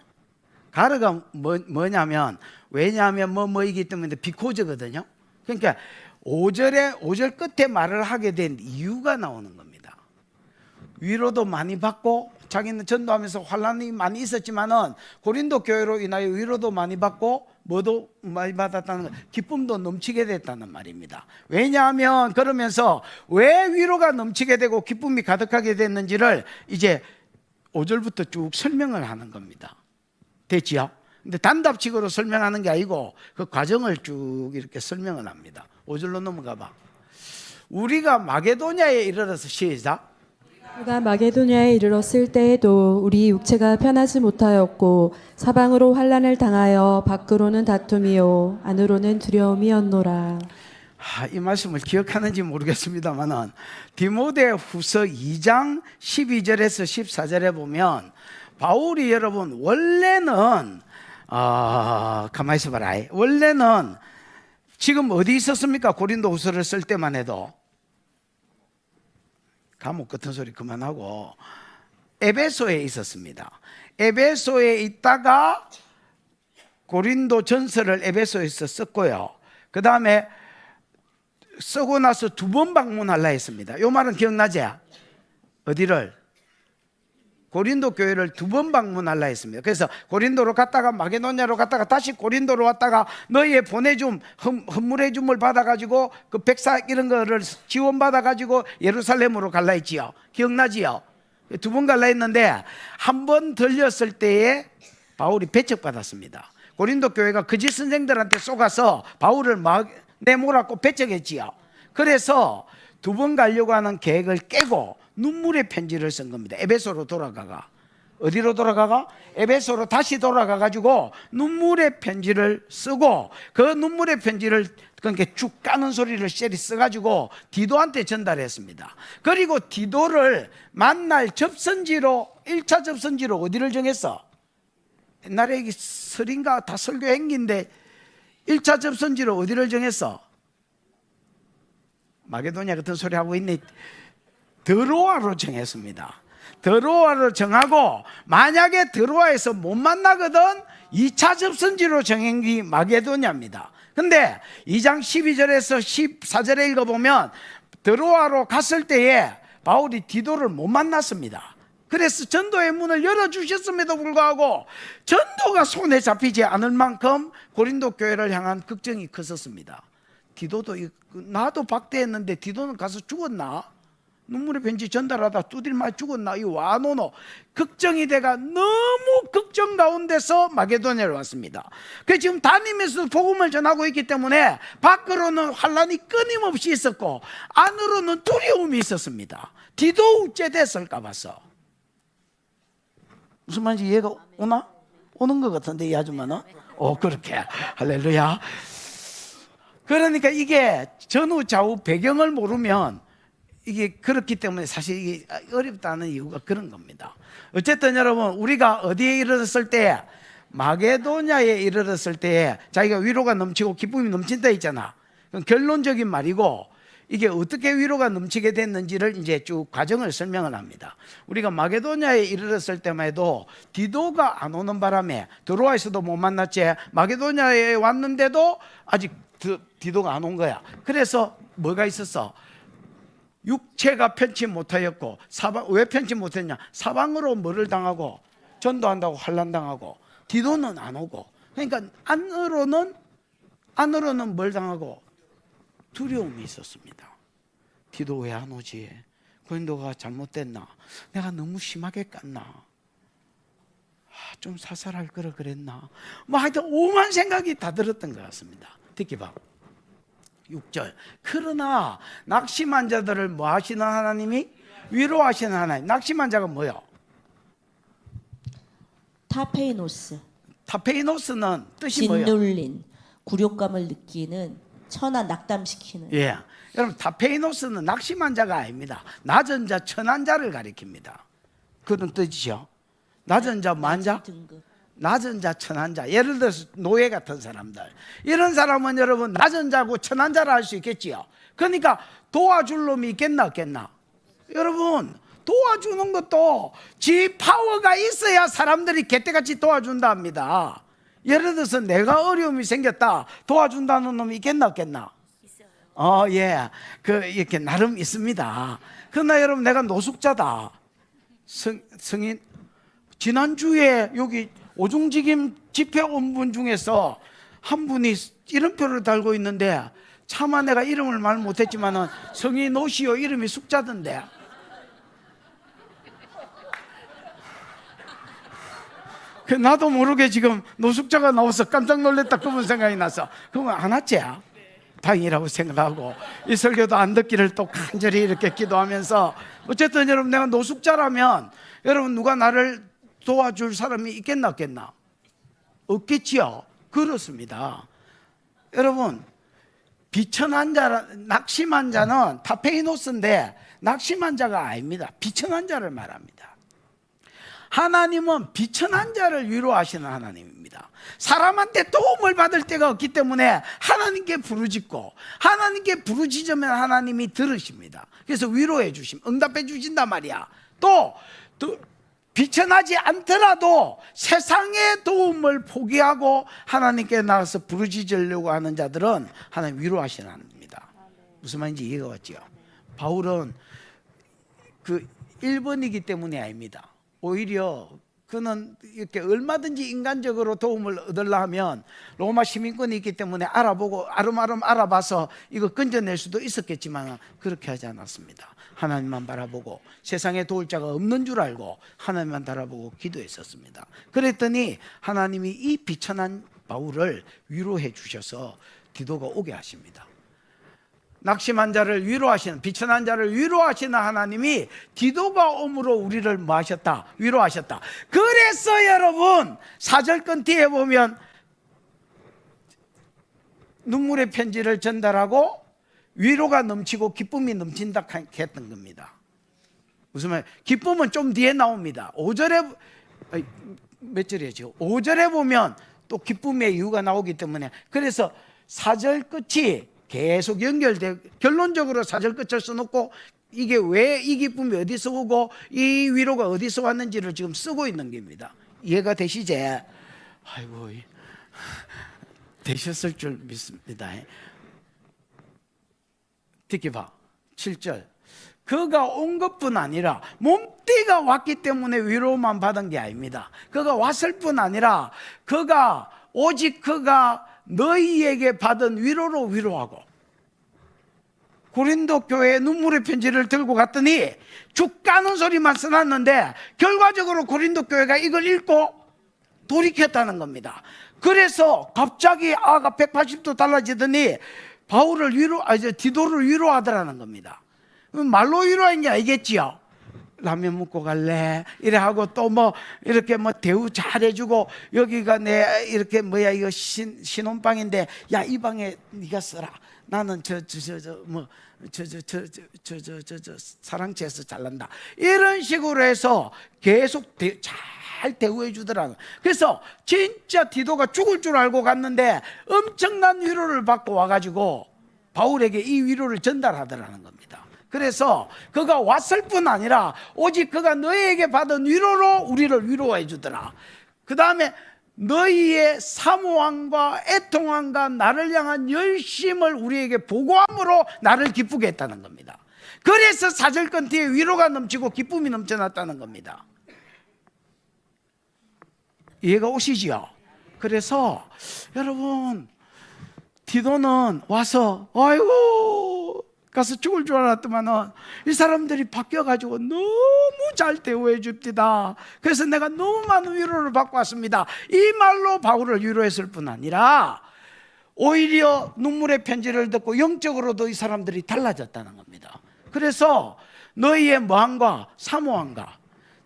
가르가 뭐냐면, 왜냐하면 뭐이기 때문에 비코즈거든요. 그러니까 5절 끝에 말을 하게 된 이유가 나오는 겁니다. 위로도 많이 받고, 자기는 전도하면서 환난이 많이 있었지만은 고린도 교회로 인하여 위로도 많이 받고 뭐도 많이 받았다는 거, 기쁨도 넘치게 됐다는 말입니다. 왜냐하면 그러면서 왜 위로가 넘치게 되고 기쁨이 가득하게 됐는지를 이제 5절부터 쭉 설명을 하는 겁니다. 됐지요? 근데 단답식으로 설명하는 게 아니고 그 과정을 쭉 이렇게 설명을 합니다. 5절로 넘어가 봐. 우리가 마게도냐에 이르러서 시작. 우리가 마게도냐에 이르렀을 때에도 우리 육체가 편하지 못하였고 사방으로 환난을 당하여 밖으로는 다툼이요 안으로는 두려움이었노라. 이 말씀을 기억하는지 모르겠습니다만은 디모데 후서 2장 12절에서 14절에 보면 바울이 여러분 원래는 가만히 있어봐라. 원래는 지금 어디 있었습니까? 고린도 후서를 쓸 때만 해도 감옥 같은 소리 그만하고 에베소에 있었습니다. 에베소에 있다가 고린도 전서를 에베소에서 썼고요. 그 다음에 쓰고 나서 2번 방문하려 했습니다. 이 말은 기억나지? 어디를? 고린도 교회를 2번 방문하려 했습니다. 그래서 고린도로 갔다가 마게도냐로 갔다가 다시 고린도로 왔다가 너희의 보내줌 헌물해줌을 받아가지고 그 백사 이런 거를 지원받아가지고 예루살렘으로 갈라 했지요. 기억나지요? 2번 갈라 했는데 한 번 들렸을 때에 바울이 배척받았습니다. 고린도 교회가 거짓 선생들한테 속아서 바울을 막 내몰았고 배척했지요. 그래서 2번 가려고 하는 계획을 깨고 눈물의 편지를 쓴 겁니다. 에베소로 돌아가가. 어디로 돌아가가? 에베소로 다시 돌아가 가지고 눈물의 편지를 쓰고 그 눈물의 편지를 그러니까 쭉 까는 소리를 쉐리 써가지고 디도한테 전달했습니다. 그리고 디도를 만날 접선지로 1차 접선지로 어디를 정했어? 옛날에 이게 설인가 다 설교 행기인데 1차 접선지로 어디를 정했어? 마게도냐 같은 소리 하고 있네. 드로아로 정했습니다. 드로아로 정하고 만약에 드로아에서 못 만나거든 2차 접선지로 정한 게 마게도냐입니다. 근데 2장 12절에서 14절에 읽어보면 드로아로 갔을 때에 바울이 디도를 못 만났습니다. 그래서 전도의 문을 열어주셨음에도 불구하고 전도가 손에 잡히지 않을 만큼 고린도 교회를 향한 걱정이 컸었습니다. 디도도 나도 박대했는데 디도는 가서 죽었나? 눈물의 편지 전달하다 두들맞 죽었나? 이 와노노 걱정이 돼가 너무 걱정 가운데서 마게도냐로 왔습니다. 그래서 지금 다니면서 복음을 전하고 있기 때문에 밖으로는 환란이 끊임없이 있었고 안으로는 두려움이 있었습니다. 디도 어째 됐을까 봐서. 무슨 말인지 이해가 오나? 오는 것 같은데 이 아줌마는? 그렇게 할렐루야. 그러니까 이게 전후 좌우 배경을 모르면 이게 그렇기 때문에 사실 이게 어렵다는 이유가 그런 겁니다. 어쨌든 여러분 우리가 어디에 이르렀을 때 마게도냐에 이르렀을 때 자기가 위로가 넘치고 기쁨이 넘친다 있잖아. 그건 결론적인 말이고 이게 어떻게 위로가 넘치게 됐는지를 이제 쭉 과정을 설명을 합니다. 우리가 마게도냐에 이르렀을 때만 해도 디도가 안 오는 바람에 드로아에서도 못 만났지 마게도냐에 왔는데도 아직 디도가 안 온 거야. 그래서 뭐가 있었어? 육체가 편치 못하였고 왜 편치 못했냐? 사방으로 뭐를 당하고 전도한다고 환난당하고 디도는 안 오고 그러니까 안으로는 뭘 당하고 두려움이 있었습니다. 디도 왜 안 오지? 고린도가 잘못됐나? 내가 너무 심하게 깠나? 좀 사살할 거라 그랬나? 뭐 하여튼 오만 생각이 다 들었던 것 같습니다. 듣기 봐. 6절. 그러나 낙심한 자들을 뭐 하시는 하나님이? 위로하시는 하나님. 낙심한 자가 뭐요? 타페이노스. 타페이노스는 뜻이 뭐예요? 짓눌린 굴욕감을 느끼는 천한 낙담시키는. 예. 여러분 타페이노스는 낙심한 자가 아닙니다. 낮은 자, 천한 자를 가리킵니다. 그런 뜻이죠. 낮은 자, 뭐한 자? 등급. 낮은 자, 천한 자. 예를 들어서 노예 같은 사람들. 이런 사람은 여러분 낮은 자고 천한 자라 할 수 있겠지요. 그러니까 도와줄 놈이 있겠나 없겠나? 여러분 도와주는 것도 지 파워가 있어야 사람들이 개떼같이 도와준다 합니다. 예를 들어서 내가 어려움이 생겼다, 도와준다는 놈이 있겠나 없겠나? 예. 이렇게 나름 있습니다. 그러나 여러분, 내가 노숙자다. 성인, 지난주에 여기 오중직임 집회 온 분 중에서 한 분이 이름표를 달고 있는데, 차마 내가 이름을 말 못했지만은 성이 노시오 이름이 숙자던데. 나도 모르게 지금 노숙자가 나와서 깜짝 놀랐다, 그분 생각이 나서. 그러면 안 왔지? 다행이라고 생각하고 이 설교도 안 듣기를 또 간절히 이렇게 기도하면서, 어쨌든 여러분, 내가 노숙자라면 여러분, 누가 나를 도와줄 사람이 있겠나 없겠나? 없겠지요. 그렇습니다. 여러분, 비천한 자, 낙심한 자는 파페이노스인데 낙심한 자가 아닙니다. 비천한 자를 말합니다. 하나님은 비천한 자를 위로하시는 하나님입니다. 사람한테 도움을 받을 때가 없기 때문에 하나님께 부르짖고, 하나님께 부르짖으면 하나님이 들으십니다. 그래서 위로해 주심, 응답해 주신단 말이야. 또 비천하지 않더라도 세상의 도움을 포기하고 하나님께 나가서 부르짖으려고 하는 자들은 하나님 위로하시는 하나님입니다. 무슨 말인지 이해가 왔죠? 바울은 1번이기 때문이 아닙니다. 오히려 그는 이렇게 얼마든지 인간적으로 도움을 얻으려 하면 로마 시민권이 있기 때문에 알아보고 아름아름 알아봐서 이거 건져낼 수도 있었겠지만 그렇게 하지 않았습니다. 하나님만 바라보고 세상에 도울 자가 없는 줄 알고 하나님만 바라보고 기도했었습니다. 그랬더니 하나님이 이 비천한 바울을 위로해 주셔서 디도가 오게 하십니다. 낙심한 자를 위로하시는, 비천한 자를 위로하시는 하나님이 디도가 옴으로 우리를 뭐 하셨다? 위로하셨다. 그래서 여러분, 4절권 뒤에 보면 눈물의 편지를 전달하고 위로가 넘치고 기쁨이 넘친다 했던 겁니다. 무슨 말? 기쁨은 좀 뒤에 나옵니다. 5절에, 몇 절이죠? 5절에 보면 또 기쁨의 이유가 나오기 때문에, 그래서 4절 끝이 계속 연결돼, 결론적으로 4절 끝을 써놓고 이게 왜 이 기쁨이 어디서 오고 이 위로가 어디서 왔는지를 지금 쓰고 있는 겁니다. 이해가 되시지? 아이고, 되셨을 줄 믿습니다. 특히 봐, 7절. 그가 온 것뿐 아니라 몸띠가 왔기 때문에 위로만 받은 게 아닙니다. 그가 왔을 뿐 아니라 오직 그가 너희에게 받은 위로로 위로하고, 고린도 교회에 눈물의 편지를 들고 갔더니 죽 까는 소리만 써놨는데 결과적으로 고린도 교회가 이걸 읽고 돌이켰다는 겁니다. 그래서 갑자기 아가 180도 달라지더니 바울을 디도를 위로하더라는 겁니다. 말로 위로한 게 아니겠지요. 라면 먹고 갈래? 이래 하고 또 이렇게 대우 잘해주고, 여기가 내 이렇게 이거 신혼방인데 야, 이 방에 네가 써라. 나는 사랑채에서 잘난다. 이런 식으로 해서 계속 잘 대우해 주더라고요. 그래서 진짜 디도가 죽을 줄 알고 갔는데 엄청난 위로를 받고 와가지고 바울에게 이 위로를 전달하더라는 겁니다. 그래서 그가 왔을 뿐 아니라 오직 그가 너희에게 받은 위로로 우리를 위로해 주더라. 그 다음에 너희의 사모함과 애통함과 나를 향한 열심을 우리에게 보고함으로 나를 기쁘게 했다는 겁니다. 그래서 4절권 뒤에 위로가 넘치고 기쁨이 넘쳐났다는 겁니다. 이해가 오시지요? 그래서 여러분, 디도는 와서 아이고 가서 죽을 줄 알았더만은 이 사람들이 바뀌어가지고 너무 잘 대우해 줍니다. 그래서 내가 너무 많은 위로를 받고 왔습니다. 이 말로 바울을 위로했을 뿐 아니라 오히려 눈물의 편지를 듣고 영적으로도 이 사람들이 달라졌다는 겁니다. 그래서 너희의 뭐함과 사모함과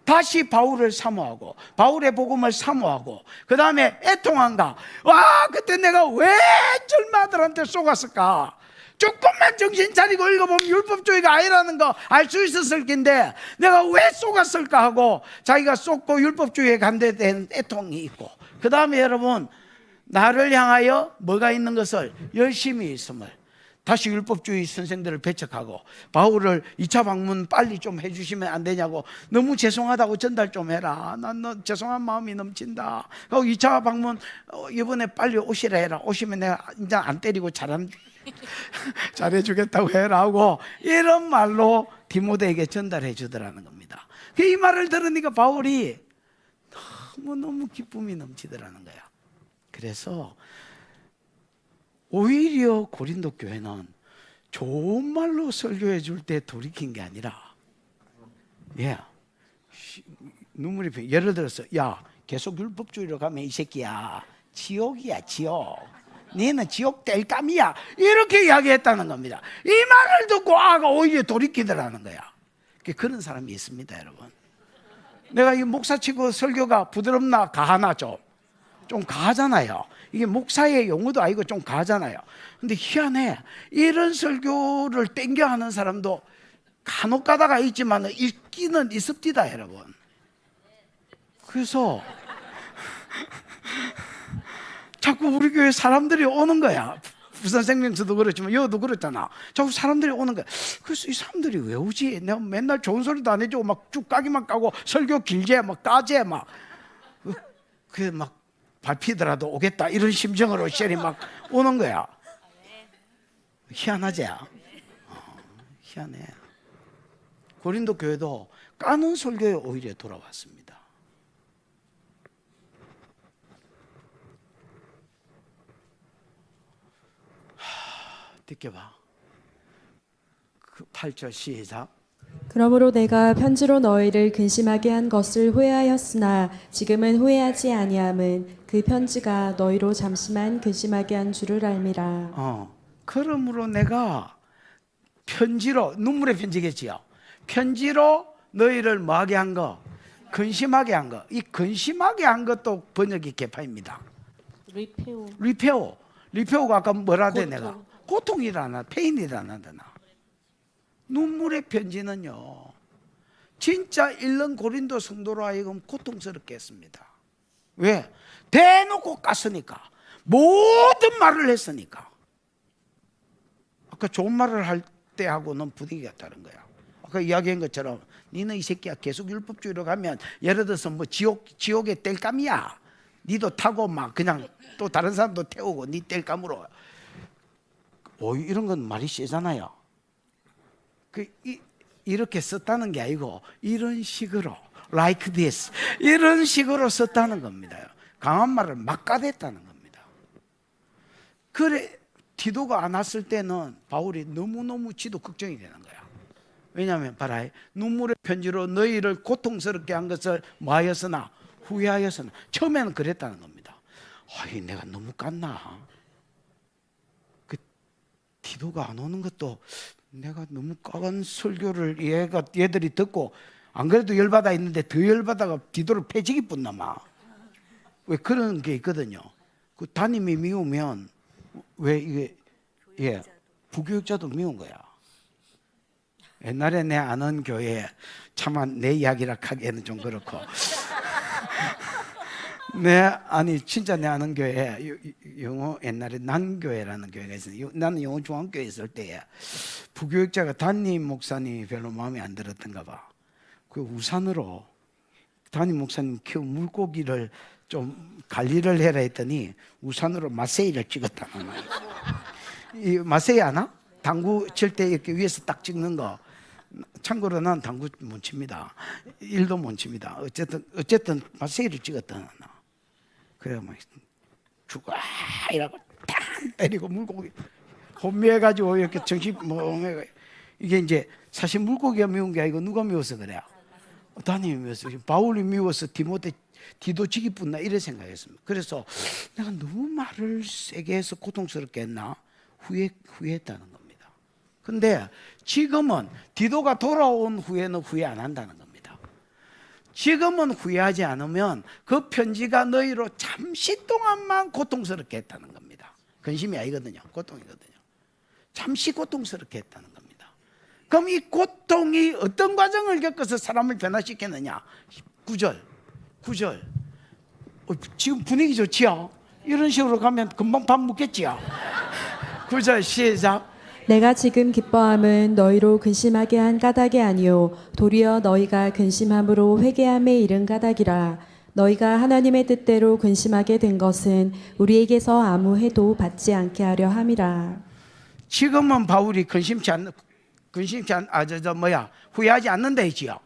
다시 바울을 사모하고 바울의 복음을 사모하고, 그 다음에 애통함과, 와 그때 내가 왜 절마들한테 속았을까? 조금만 정신 차리고 읽어보면 율법주의가 아니라는 거 알 수 있었을 텐데 내가 왜 속았을까 하고 자기가 속고 율법주의에 반대된 애통이 있고, 그 다음에 여러분, 나를 향하여 뭐가 있는 것을 열심히 있음을, 다시 율법주의 선생들을 배척하고 바울을 2차 방문 빨리 좀 해주시면 안 되냐고, 너무 죄송하다고 전달 좀 해라, 난 너 죄송한 마음이 넘친다, 그리고 2차 방문 이번에 빨리 오시라 해라, 오시면 내가 이제 안 때리고 잘해주겠다고 해라 하고, 이런 말로 디모데에게 전달해 주더라는 겁니다. 이 말을 들으니까 바울이 너무너무 기쁨이 넘치더라는 거야. 그래서 오히려 고린도 교회는 좋은 말로 설교해 줄 때 돌이킨 게 아니라, 눈물이 예를 들어서, 야, 계속 율법주의로 가면 이 새끼야 지옥이야, 지옥. 너는 지옥 뗄감이야, 이렇게 이야기했다는 겁니다. 이 말을 듣고 아가 오히려 돌이키더라는 거야. 그런 사람이 있습니다, 여러분. 내가 이 목사치고 설교가 부드럽나 가하나, 좀 가하잖아요. 이게 목사의 용어도 아니고 좀 가하잖아요. 근데 희한해, 이런 설교를 땡겨 하는 사람도 간혹 가다가 있지만 있기는 있습니다, 여러분. 그래서 자꾸 우리 교회 사람들이 오는 거야. 부산생명서도 그렇지만 여도 그렇잖아. 자꾸 사람들이 오는 거야. 그래서 이 사람들이 왜 오지? 내가 맨날 좋은 소리도 안 해주고 막 쭉 까기만 까고 설교 길게 막 까제 막 밟히더라도 오겠다, 이런 심정으로 셀이 막 오는 거야. 희한하지? 희한해. 고린도 교회도 까는 설교에 오히려 돌아왔습니다. 느껴봐. 8절 시작. 그러므로 내가 편지로 너희를 근심하게 한 것을 후회하였으나 지금은 후회하지 아니함은 그 편지가 너희로 잠시만 근심하게 한 줄을 알미라. 그러므로 내가 편지로, 눈물의 편지겠지요. 편지로 너희를 뭐하게 한 거? 근심하게 한 거. 이 근심하게 한 것도 번역이 개파입니다. 리페오가 아까 뭐라 돼? 내가 고통이라나 페인이라나 되나? 눈물의 편지는요, 진짜 읽는 고린도 성도로 하여금 고통스럽게 했습니다. 왜? 대놓고 깠으니까, 모든 말을 했으니까. 아까 좋은 말을 할 때하고는 분위기가 다른 거야. 아까 이야기한 것처럼 니는 이 새끼야 계속 율법주의로 가면 예를 들어서 뭐 지옥의 뗄감이야, 니도 타고 막 그냥 또 다른 사람도 태우고 니 뗄감으로, 이런 건 말이 세잖아요. 이렇게 썼다는 게 아니고 이런 식으로 like this, 이런 식으로 썼다는 겁니다. 강한 말을 막 까댔다는 겁니다. 그래 디도가 안 왔을 때는 바울이 너무너무 지도 걱정이 되는 거야. 왜냐하면 봐라, 눈물의 편지로 너희를 고통스럽게 한 것을 뭐하였으나 후회하였으나, 처음에는 그랬다는 겁니다. 내가 너무 깠나? 그 디도가 안 오는 것도 내가 너무 까간 설교를 얘들이 듣고 안 그래도 열받아 있는데 더 열받아가 디도를 패지기 뿐나마. 왜 그런 게 있거든요. 그 담임이 미우면 왜 이게 부교육자도 미운 거야. 옛날에 내 아는 교회, 차마 내 이야기라 하기에는 좀 그렇고 진짜 내 아는 교회, 영어 옛날에 난교회라는 교회가 있어요. 나는 영어 중앙교회 있을 때 부교육자가 담임 목사님이 별로 마음에 안 들었던가 봐. 그 우산으로 담임 목사님 키운 물고기를 좀 관리를 해라 했더니 우산으로 마세이를 찍었다. 이 마세이 아나? 당구 칠 때 이렇게 위에서 딱 찍는 거. 참고로 난 당구 못 칩니다. 일도 못 칩니다. 어쨌든 마세이를 찍었다. 그래 막 죽어 이라고 탕 때리고 물고기 혼미해가지고 이렇게 정신 이게 이제 사실 물고기가 미운 게 아니고 누가 미워서 그래요? 담임이 미워서, 바울이 미워서 디도 지기뿐나 이래 생각했습니다. 그래서 내가 너무 말을 세게 해서 고통스럽게 했나 후회했다는 겁니다. 근데 지금은 디도가 돌아온 후에는 후회 안 한다는 겁니다. 지금은 후회하지 않으면 그 편지가 너희로 잠시 동안만 고통스럽게 했다는 겁니다. 근심이 아니거든요. 고통이거든요. 잠시 고통스럽게 했다는 겁니다. 그럼 이 고통이 어떤 과정을 겪어서 사람을 변화시켰느냐? 9절 지금 분위기 좋지요? 이런 식으로 가면 금방 밥 먹겠지요? 9절 시작. 내가 지금 기뻐함은 너희로 근심하게 한 까닭이 아니요 도리어 너희가 근심함으로 회개함에 이른 까닭이라. 너희가 하나님의 뜻대로 근심하게 된 것은 우리에게서 아무 해도 받지 않게 하려 함이라. 지금은 바울이 후회하지 않는다 했지요.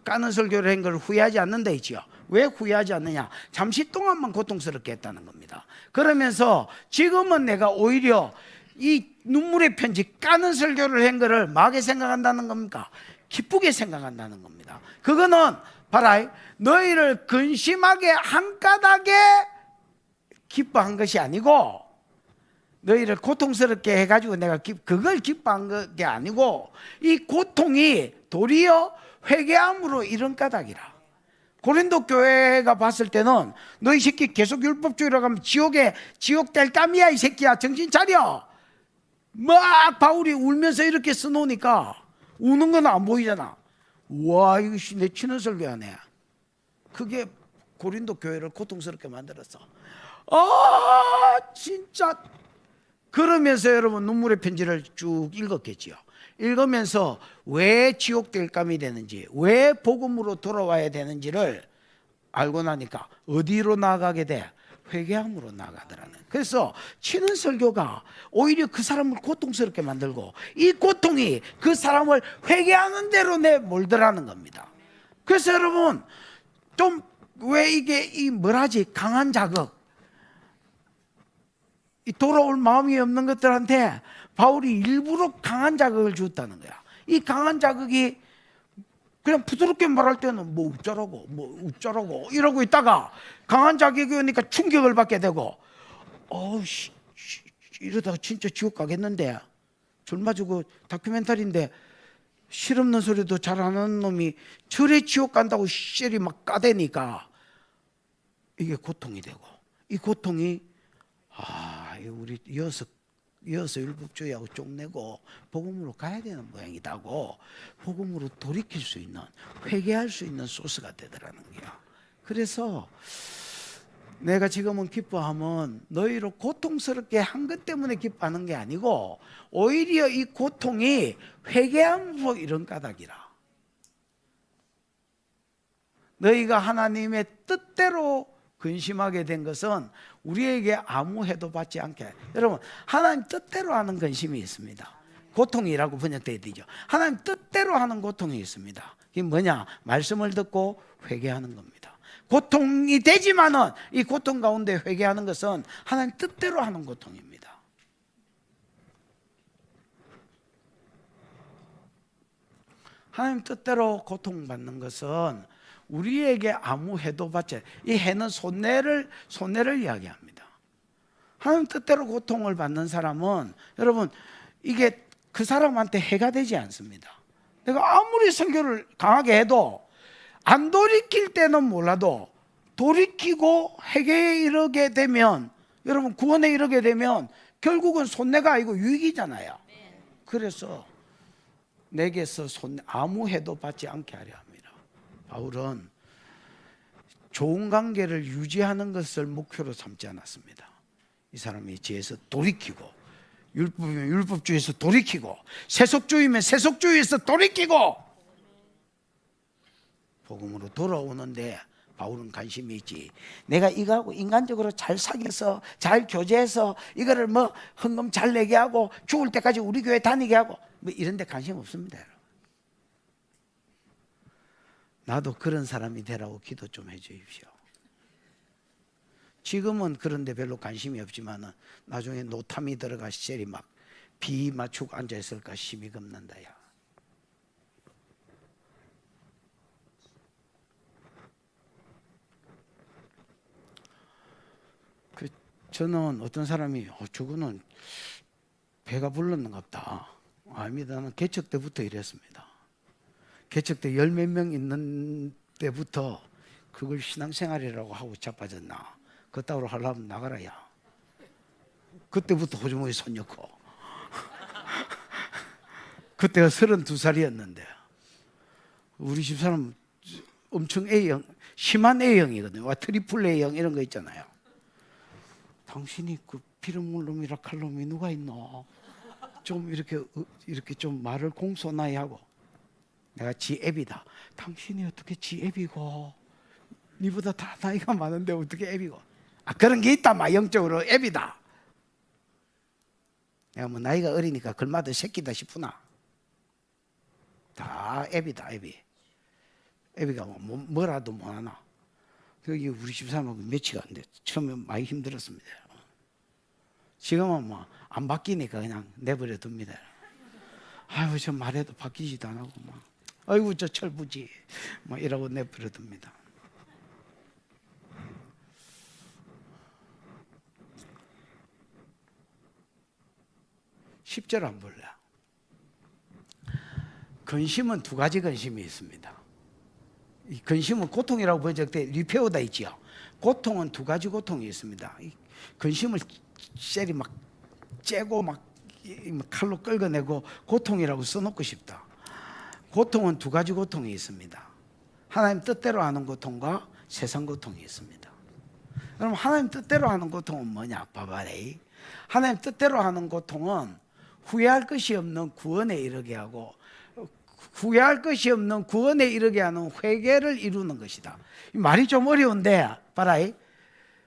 까는 설교를 한 걸 후회하지 않는다 했지요. 왜 후회하지 않느냐? 잠시 동안만 고통스럽게 했다는 겁니다. 그러면서 지금은 내가 오히려 이 눈물의 편지 까는 설교를 한 거를 막게 생각한다는 겁니까? 기쁘게 생각한다는 겁니다. 그거는 봐라, 너희를 근심하게 한 까닭에 기뻐한 것이 아니고, 너희를 고통스럽게 해가지고 내가 그걸 기뻐한 게 아니고, 이 고통이 도리어 회개함으로 이런 까닭이라. 고린도 교회가 봤을 때는 너희 새끼 계속 율법주의라고 하면 지옥 될 감이야 이 새끼야, 정신 차려. 막 바울이 울면서 이렇게 써놓으니까 우는 건 안 보이잖아. 와, 이거 내 치는 설교하네. 그게 고린도 교회를 고통스럽게 만들었어. 진짜. 그러면서 여러분 눈물의 편지를 쭉 읽었겠지요. 읽으면서 왜 지옥 될 감이 되는지, 왜 복음으로 돌아와야 되는지를 알고 나니까 어디로 나아가게 돼? 회개함으로 나아가더라는. 그래서 치는 설교가 오히려 그 사람을 고통스럽게 만들고, 이 고통이 그 사람을 회개하는 대로 몰더라는 겁니다. 그래서 여러분 좀 왜 이게 강한 자극, 돌아올 마음이 없는 것들한테 바울이 일부러 강한 자극을 줬다는 거야. 이 강한 자극이 그냥 부드럽게 말할 때는 뭐 어쩌라고 이러고 있다가 강한 자극이 오니까 충격을 받게 되고, 이러다가 진짜 지옥 가겠는데. 얼마 전에 다큐멘터리인데 실없는 소리도 잘하는 놈이 절에 지옥 간다고 쉘이 막 까대니까 이게 고통이 되고, 이 고통이 우리 이어서 율법주의하고 쪽내고 복음으로 가야 되는 모양이다고, 복음으로 돌이킬 수 있는, 회개할 수 있는 소스가 되더라는 거야. 그래서 내가 지금은 기뻐함은 너희로 고통스럽게 한 것 때문에 기뻐하는 게 아니고, 오히려 이 고통이 회개함으로 이런 까닭이라. 너희가 하나님의 뜻대로 근심하게 된 것은 우리에게 아무 해도 받지 않게. 여러분, 하나님 뜻대로 하는 근심이 있습니다. 고통이라고 번역되어 되죠. 하나님 뜻대로 하는 고통이 있습니다. 이게 뭐냐? 말씀을 듣고 회개하는 겁니다. 고통이 되지만은 이 고통 가운데 회개하는 것은 하나님 뜻대로 하는 고통입니다. 하나님 뜻대로 고통받는 것은 우리에게 아무 해도 받지, 이 해는 손해를 이야기합니다. 하나님 뜻대로 고통을 받는 사람은 여러분 이게 그 사람한테 해가 되지 않습니다. 내가 아무리 설교를 강하게 해도 안 돌이킬 때는 몰라도 돌이키고 회개에 이르게 되면, 여러분 구원에 이르게 되면 결국은 손해가 아니고 유익이잖아요. 그래서 내게서 아무 해도 받지 않게 하려 합니다. 바울은 좋은 관계를 유지하는 것을 목표로 삼지 않았습니다. 이 사람이 죄에서 돌이키고, 율법이면 율법주의에서 돌이키고, 세속주의면 세속주의에서 돌이키고 복음으로 돌아오는데 바울은 관심이 있지. 내가 이거하고 인간적으로 잘 사귀어서 잘 교제해서 이거를 헌금 잘 내게 하고 죽을 때까지 우리 교회 다니게 하고 이런 데 관심 없습니다. 나도 그런 사람이 되라고 기도 좀 해 주십시오. 지금은 그런데 별로 관심이 없지만 나중에 노탐이 들어가 셀이 막 비 맞추고 앉아있을까 심히 겁난다. 야. 저는 어떤 사람이 저거는 배가 불렀는가 보다. 아닙니다. 나는 개척 때부터 이랬습니다. 개척 때 열 몇 명 있는 때부터 그걸 신앙생활이라고 하고 자빠졌나. 그따위로 하려면 나가라. 야. 그때부터 호주머니 손 넣고. 그때가 32살이었는데 우리 집사람 엄청 A형, 심한 A형이거든요. 트리플 A형 이런 거 있잖아요. 당신이 그 피름물 놈이라 칼 놈이 누가 있노? 좀 이렇게 좀 말을 공손하게 하고, 내가 지 애비다. 당신이 어떻게 지 애비고? 니보다 다 나이가 많은데 어떻게 애비고? 그런 게 있다, 막 영적으로 애비다. 내가 뭐 나이가 어리니까 걸마다 새끼다 싶구나. 다 애비다, 애비. 애비가 뭐라도 못하나. 여기 우리 집사람하고 며칠 안 돼. 처음에 많이 힘들었습니다. 지금은 뭐 안 바뀌니까 그냥 내버려 둡니다. 아이고, 저 말해도 바뀌지도 안 하고 막, 아이고, 저 철부지 막 이러고 내버려 둡니다. 십 절 안 볼래? 근심은 두 가지 근심이 있습니다. 이 근심은 고통이라고 번역될 때 리페오다 있지요. 고통은 두 가지 고통이 있습니다. 이 근심을 셀이 막 째고 막 칼로 끌어내고 고통이라고 써놓고 싶다. 고통은 두 가지 고통이 있습니다. 하나님 뜻대로 하는 고통과 세상 고통이 있습니다. 그럼 하나님 뜻대로 하는 고통은 뭐냐? 봐봐래. 하나님 뜻대로 하는 고통은 후회할 것이 없는 구원에 이르게 하고, 후회할 것이 없는 구원에 이르게 하는 회개를 이루는 것이다. 이 말이 좀 어려운데 봐라.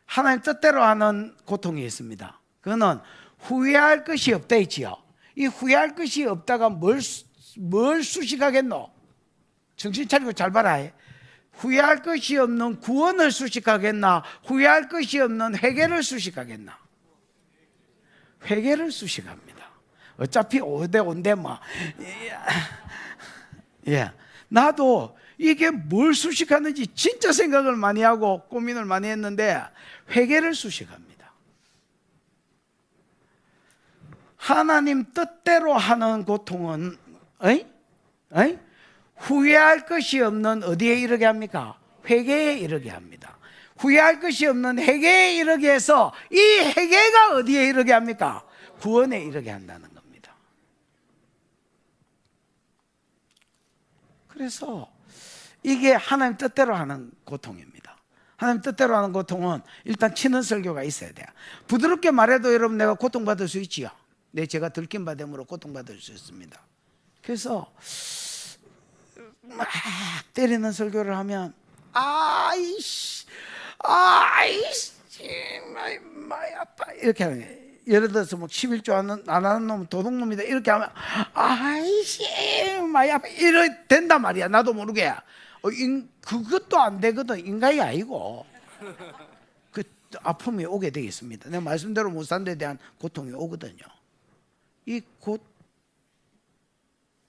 하나님 뜻대로 하는 고통이 있습니다. 그거는 후회할 것이 없다 있지요. 이 후회할 것이 없다가 뭘 수식하겠노? 정신 차리고 잘 봐라. 후회할 것이 없는 구원을 수식하겠나? 후회할 것이 없는 회개를 수식하겠나? 회개를 수식합니다. 어차피 5대 5인데 뭐. 예, 나도 이게 뭘 수식하는지 진짜 생각을 많이 하고 고민을 많이 했는데 회개를 수식합니다. 하나님 뜻대로 하는 고통은 후회할 것이 없는 어디에 이르게 합니까? 회개에 이르게 합니다. 후회할 것이 없는 회개에 이르게 해서 이 회개가 어디에 이르게 합니까? 구원에 이르게 한다는 겁니다. 그래서 이게 하나님 뜻대로 하는 고통입니다. 하나님 뜻대로 하는 고통은 일단 치는 설교가 있어야 돼요. 부드럽게 말해도 여러분 내가 고통받을 수 있지요. 제가 들킨 바 됨으로 고통받을 수 있습니다. 그래서 막 때리는 설교를 하면 아이씨 마이 아파 이렇게 하는 거예요. 예를 들어서 뭐 11조 안 하는 놈은 도둑놈이다 이렇게 하면 아이씨 마이 아파 이래 된단 말이야. 나도 모르게. 그것도 안 되거든. 인간이 아니고 그 아픔이 오게 되겠습니다. 내가 말씀대로 못 사는 데 대한 고통이 오거든요. 이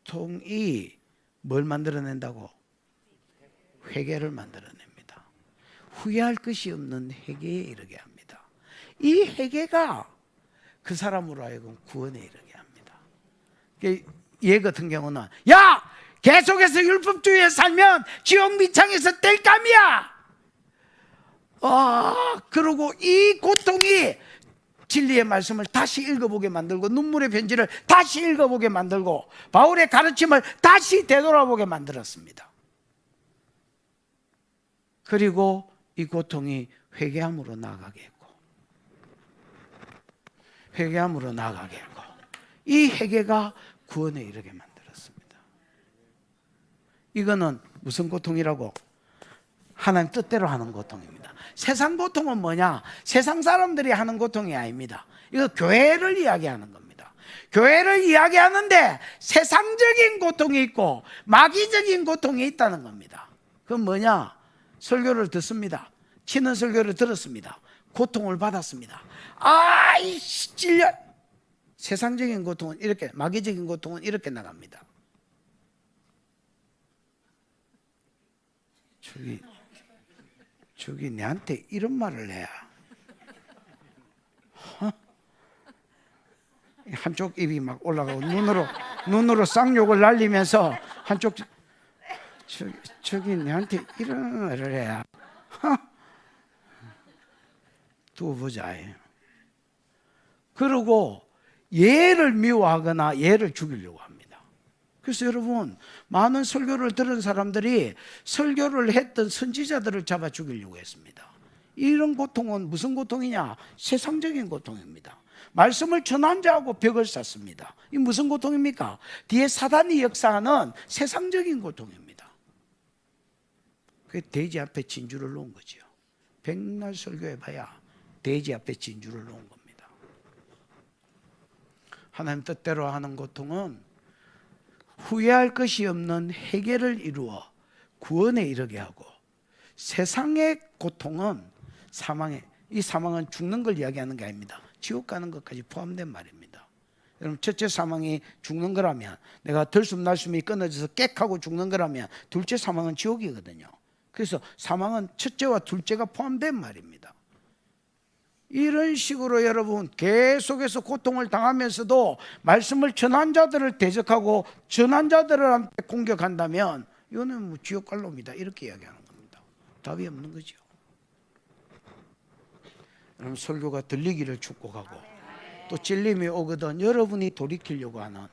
고통이 뭘 만들어낸다고? 회개를 만들어냅니다. 후회할 것이 없는 회개에 이르게 합니다. 이 회개가 그 사람으로 하여금 구원에 이르게 합니다. 얘 같은 경우는 야! 계속해서 율법주의에 살면 지옥 밑창에서 뗄감이야! 그리고 이 고통이 진리의 말씀을 다시 읽어보게 만들고 눈물의 편지를 다시 읽어보게 만들고 바울의 가르침을 다시 되돌아보게 만들었습니다. 그리고 이 고통이 회개함으로 나아가게 했고 회개함으로 나아가게 했고 이 회개가 구원에 이르게 만들었습니다. 이거는 무슨 고통이라고? 하나님 뜻대로 하는 고통입니다. 세상 고통은 뭐냐? 세상 사람들이 하는 고통이 아닙니다. 이거 교회를 이야기하는 겁니다. 교회를 이야기하는데 세상적인 고통이 있고 마귀적인 고통이 있다는 겁니다. 그건 뭐냐? 설교를 듣습니다. 치는 설교를 들었습니다. 고통을 받았습니다. 아이씨 찔려. 세상적인 고통은 이렇게, 마귀적인 고통은 이렇게 나갑니다. 저기 내한테 이런 말을 해야 한쪽 입이 막 올라가고 눈으로 쌍욕을 날리면서 한쪽 저기 내한테 이런 말을 해야 두고 보자. 그리고 얘를 미워하거나 얘를 죽이려고 합니다. 그래서 여러분 많은 설교를 들은 사람들이 설교를 했던 선지자들을 잡아 죽이려고 했습니다. 이런 고통은 무슨 고통이냐? 세상적인 고통입니다. 말씀을 전한 자하고 벽을 쌓습니다. 이 무슨 고통입니까? 뒤에 사단이 역사하는 세상적인 고통입니다. 그게 돼지 앞에 진주를 놓은 거죠. 백날 설교해봐야 돼지 앞에 진주를 놓은 겁니다. 하나님 뜻대로 하는 고통은 후회할 것이 없는 해결을 이루어 구원에 이르게 하고, 세상의 고통은 이 사망은 죽는 걸 이야기하는 게 아닙니다. 지옥 가는 것까지 포함된 말입니다. 여러분, 첫째 사망이 죽는 거라면, 내가 들숨 날숨이 끊어져서 꽥하고 죽는 거라면, 둘째 사망은 지옥이거든요. 그래서 사망은 첫째와 둘째가 포함된 말입니다. 이런 식으로 여러분 계속해서 고통을 당하면서도 말씀을 전한 자들을 대적하고 전한 자들한테 공격한다면 이거는 뭐 지옥 갈로입니다. 이렇게 이야기하는 겁니다. 답이 없는 거죠. 여러분, 설교가 들리기를 축복하고, 또 찔림이 오거든 여러분이 돌이키려고 하는,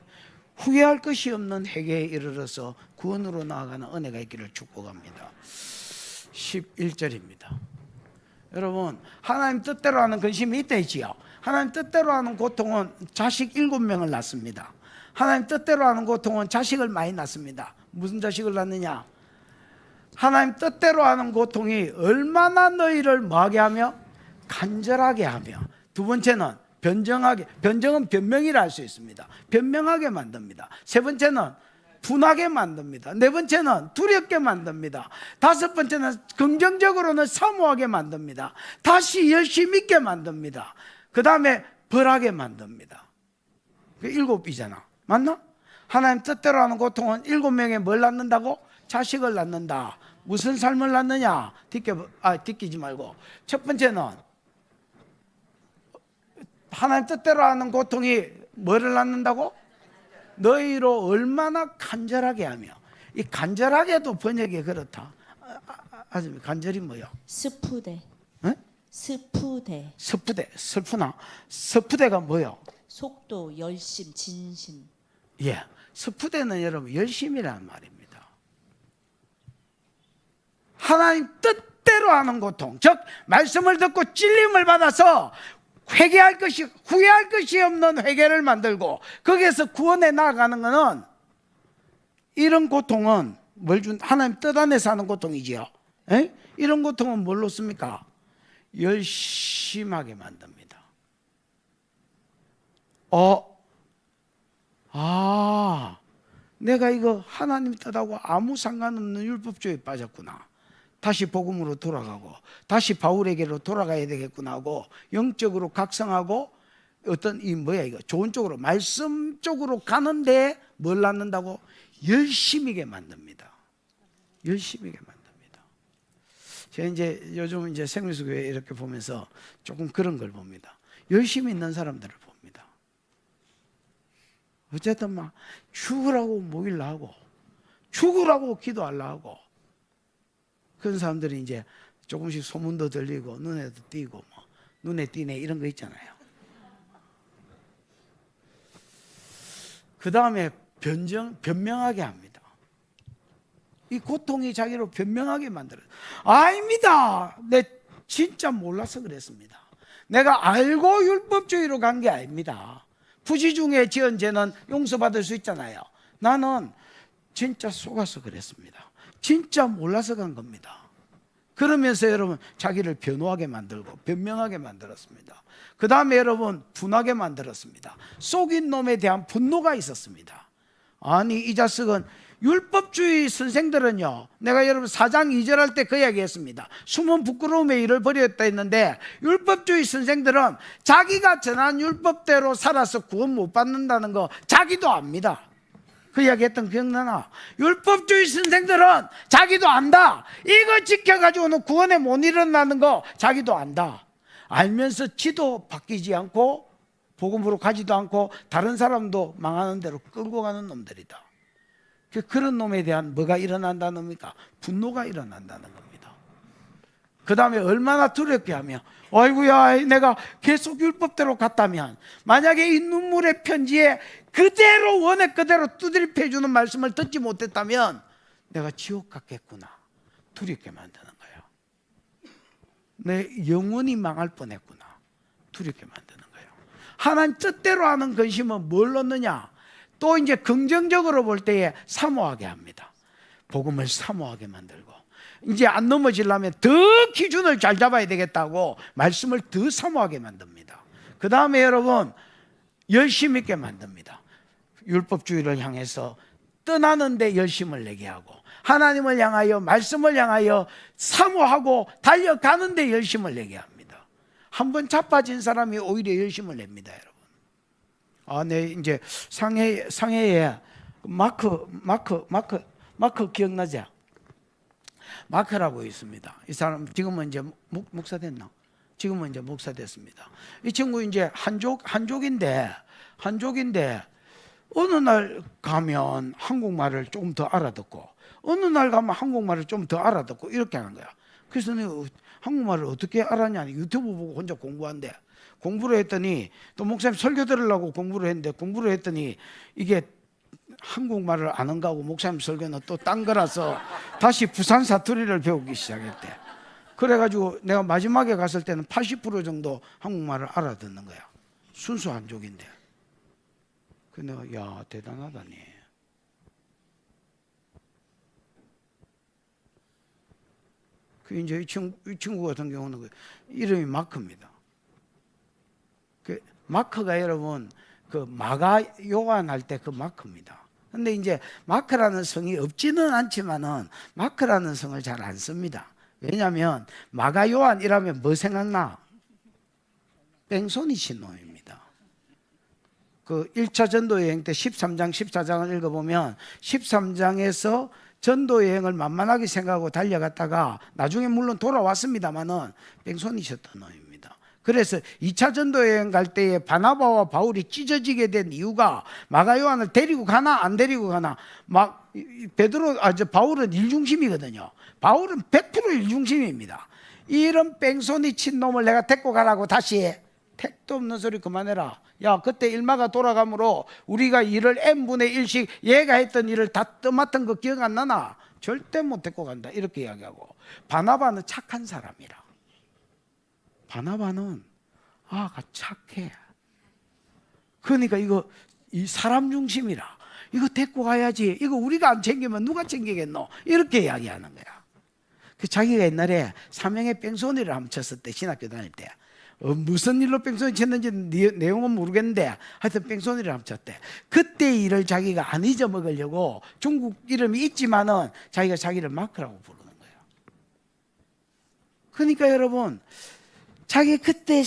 후회할 것이 없는 회개에 이르러서 구원으로 나아가는 은혜가 있기를 축복합니다. 11절입니다. 여러분, 하나님 뜻대로 하는 근심이 있다 했지요. 하나님 뜻대로 하는 고통은 자식 7명을 낳습니다. 하나님 뜻대로 하는 고통은 자식을 많이 낳습니다. 무슨 자식을 낳느냐? 하나님 뜻대로 하는 고통이 얼마나 너희를 뭐하게 하며? 간절하게 하며. 두 번째는 변정하게, 변정은 변명이라 할 수 있습니다. 변명하게 만듭니다. 세 번째는 분하게 만듭니다. 네 번째는 두렵게 만듭니다. 다섯 번째는 긍정적으로는 사모하게 만듭니다. 다시 열심히 있게 만듭니다. 그 다음에 벌하게 만듭니다. 7이잖아. 맞나? 하나님 뜻대로 하는 고통은 7명에 뭘 낳는다고? 자식을 낳는다. 무슨 삶을 낳느냐? 딛기지 말고, 첫 번째는 하나님 뜻대로 하는 고통이 뭐를 낳는다고? 너희로 얼마나 간절하게 하며. 이 간절하게도 번역이 그렇다. 아주 간절히 뭐요? 스푸데. 응? 스푸데. 스푸데. 슬프나? 스푸데가 뭐요? 속도, 열심, 진심. 예, 스푸데는 여러분 열심이라는 말입니다. 하나님 뜻대로 하는 고통, 즉 말씀을 듣고 찔림을 받아서 후회할 것이 없는 회개를 만들고 거기에서 구원에 나아가는 것은, 이런 고통은 하나님 뜻 안에서 하는 고통이지요. 에? 이런 고통은 뭘로 씁니까? 열심하게 만듭니다. 내가 이거 하나님 뜻하고 아무 상관없는 율법주의에 빠졌구나. 다시 복음으로 돌아가고 다시 바울에게로 돌아가야 되겠구나 하고 영적으로 각성하고, 어떤 이거 좋은 쪽으로, 말씀 쪽으로 가는데 뭘 낳는다고? 열심히게 만듭니다. 열심히게 만듭니다. 제가 이제 요즘 생명수교회 이렇게 보면서 조금 그런 걸 봅니다. 열심히 있는 사람들을 봅니다. 어쨌든 막 죽으라고 모일라 하고 죽으라고 기도하려 하고, 그런 사람들이 이제 조금씩 소문도 들리고 눈에도 띄고 뭐 눈에 띄네 이런 거 있잖아요. 그 다음에 변명하게 합니다. 이 고통이 자기로 변명하게 만들어요. 아닙니다. 내 진짜 몰라서 그랬습니다. 내가 알고 율법주의로 간 게 아닙니다. 부지 중에 지은 죄는 용서받을 수 있잖아요. 나는 진짜 속아서 그랬습니다. 진짜 몰라서 간 겁니다. 그러면서 여러분 자기를 변호하게 만들고 변명하게 만들었습니다. 그 다음에 여러분 분하게 만들었습니다. 속인 놈에 대한 분노가 있었습니다. 아니 이 자식은, 율법주의 선생들은요, 내가 여러분 4장 2절 할 때 그 이야기 했습니다. 숨은 부끄러움의 일을 벌였다 했는데, 율법주의 선생들은 자기가 전한 율법대로 살아서 구원 못 받는다는 거 자기도 압니다. 그 이야기 했던 기억나나? 율법주의 선생들은 자기도 안다. 이거 지켜가지고는 구원에 못 일어나는 거 자기도 안다. 알면서 지도 바뀌지 않고 복음으로 가지도 않고 다른 사람도 망하는 대로 끌고 가는 놈들이다. 그런 놈에 대한 뭐가 일어난다는 겁니까? 분노가 일어난다는 겁니다. 그 다음에 얼마나 두렵게 하며, 아이고야 내가 계속 율법대로 갔다면, 만약에 이 눈물의 편지에 그대로 원액 그대로 두드립해 주는 말씀을 듣지 못했다면 내가 지옥 갔겠구나. 두렵게 만드는 거예요. 내 영혼이 망할 뻔했구나. 두렵게 만드는 거예요. 하나님 뜻대로 하는 근심은 뭘 넣느냐? 또 이제 긍정적으로 볼 때에 사모하게 합니다. 복음을 사모하게 만들고, 이제 안 넘어지려면 더 기준을 잘 잡아야 되겠다고 말씀을 더 사모하게 만듭니다. 그 다음에 여러분, 열심 있게 만듭니다. 율법주의를 향해서 떠나는데 열심을 내게 하고, 하나님을 향하여, 말씀을 향하여 사모하고 달려가는데 열심을 내게 합니다. 한번 자빠진 사람이 오히려 열심을 냅니다, 여러분. 네, 이제 상해에 마크 기억나죠? 마크라고 있습니다. 이 사람 지금은 이제 목사 됐나? 지금은 이제 목사 됐습니다. 이 친구 이제 한족인데 어느 날 가면 한국말을 조금 더 알아듣고, 어느 날 가면 한국말을 좀 더 알아듣고 이렇게 하는 거야. 그래서 내가 한국말을 어떻게 알았냐? 유튜브 보고 혼자 공부한대. 공부를 했더니, 또 목사님 설교 들으려고 공부를 했는데, 공부를 했더니 이게 한국말을 아는가 하고 목사님 설교는 또 딴 거라서 다시 부산 사투리를 배우기 시작했대. 그래가지고 내가 마지막에 갔을 때는 80% 정도 한국말을 알아듣는 거야. 순수 한족인데. 그 내가 야 대단하다니. 그 이제 이 친구 같은 경우는 이름이 마크입니다. 그 마크가 여러분 그 마가 요한 할 때 그 마크입니다. 근데 이제 마크라는 성이 없지는 않지만은 마크라는 성을 잘 안 씁니다. 왜냐하면 마가 요한 이라면 뭐 생각나? 뺑소니 신놈입니다. 그 1차 전도여행 때 13장 14장을 읽어보면 13장에서 전도여행을 만만하게 생각하고 달려갔다가 나중에 물론 돌아왔습니다만은 뺑소니셨던 놈입니다. 그래서 2차 전도여행 갈 때에 바나바와 바울이 찢어지게 된 이유가 마가 요한을 데리고 가나 안 데리고 가나, 바울은 일중심이거든요. 바울은 100% 일중심입니다. 이런 뺑소니 친 놈을 내가 데리고 가라고 다시 택도 없는 소리 그만해라. 야, 그때 일마가 돌아가므로 우리가 일을 n분의 1씩 얘가 했던 일을 다 떠맡은 거 기억 안 나나? 절대 못 데리고 간다. 이렇게 이야기하고, 바나바는 착한 사람이라. 바나바는 착해. 그러니까 이 사람 중심이라. 이거 데리고 가야지. 이거 우리가 안 챙기면 누가 챙기겠노? 이렇게 이야기하는 거야. 그 자기가 옛날에 사명의 뺑소니를 한번 쳤을 때, 신학교 다닐 때 무슨 일로 뺑소니 쳤는지 내용은 모르겠는데 하여튼 뺑소니를 한번 쳤대. 그때 일을 자기가 안 잊어먹으려고 중국 이름이 있지만은 자기를 마크라고 부르는 거예요. 그러니까 여러분, 자기 그때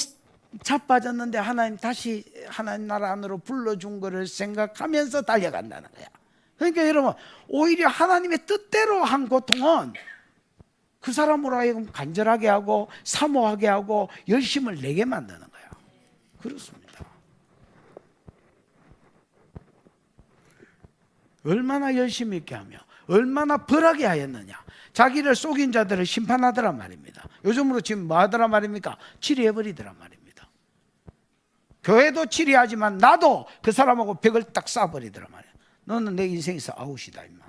자빠졌는데 하나님 다시 하나님 나라 안으로 불러준 거를 생각하면서 달려간다는 거야. 그러니까 여러분, 오히려 하나님의 뜻대로 한 고통은 그 사람으로 하여금 간절하게 하고 사모하게 하고 열심을 내게 만드는 거야. 그렇습니다. 얼마나 열심히 있게 하며 얼마나 벌하게 하였느냐. 자기를 속인 자들을 심판하더란 말입니다. 요즘으로 지금 뭐 하더란 말입니까? 치리해버리더란 말입니다. 교회도 치리하지만 나도 그 사람하고 벽을 딱 쏴버리더란 말이야. 너는 내 인생에서 아웃이다 임마.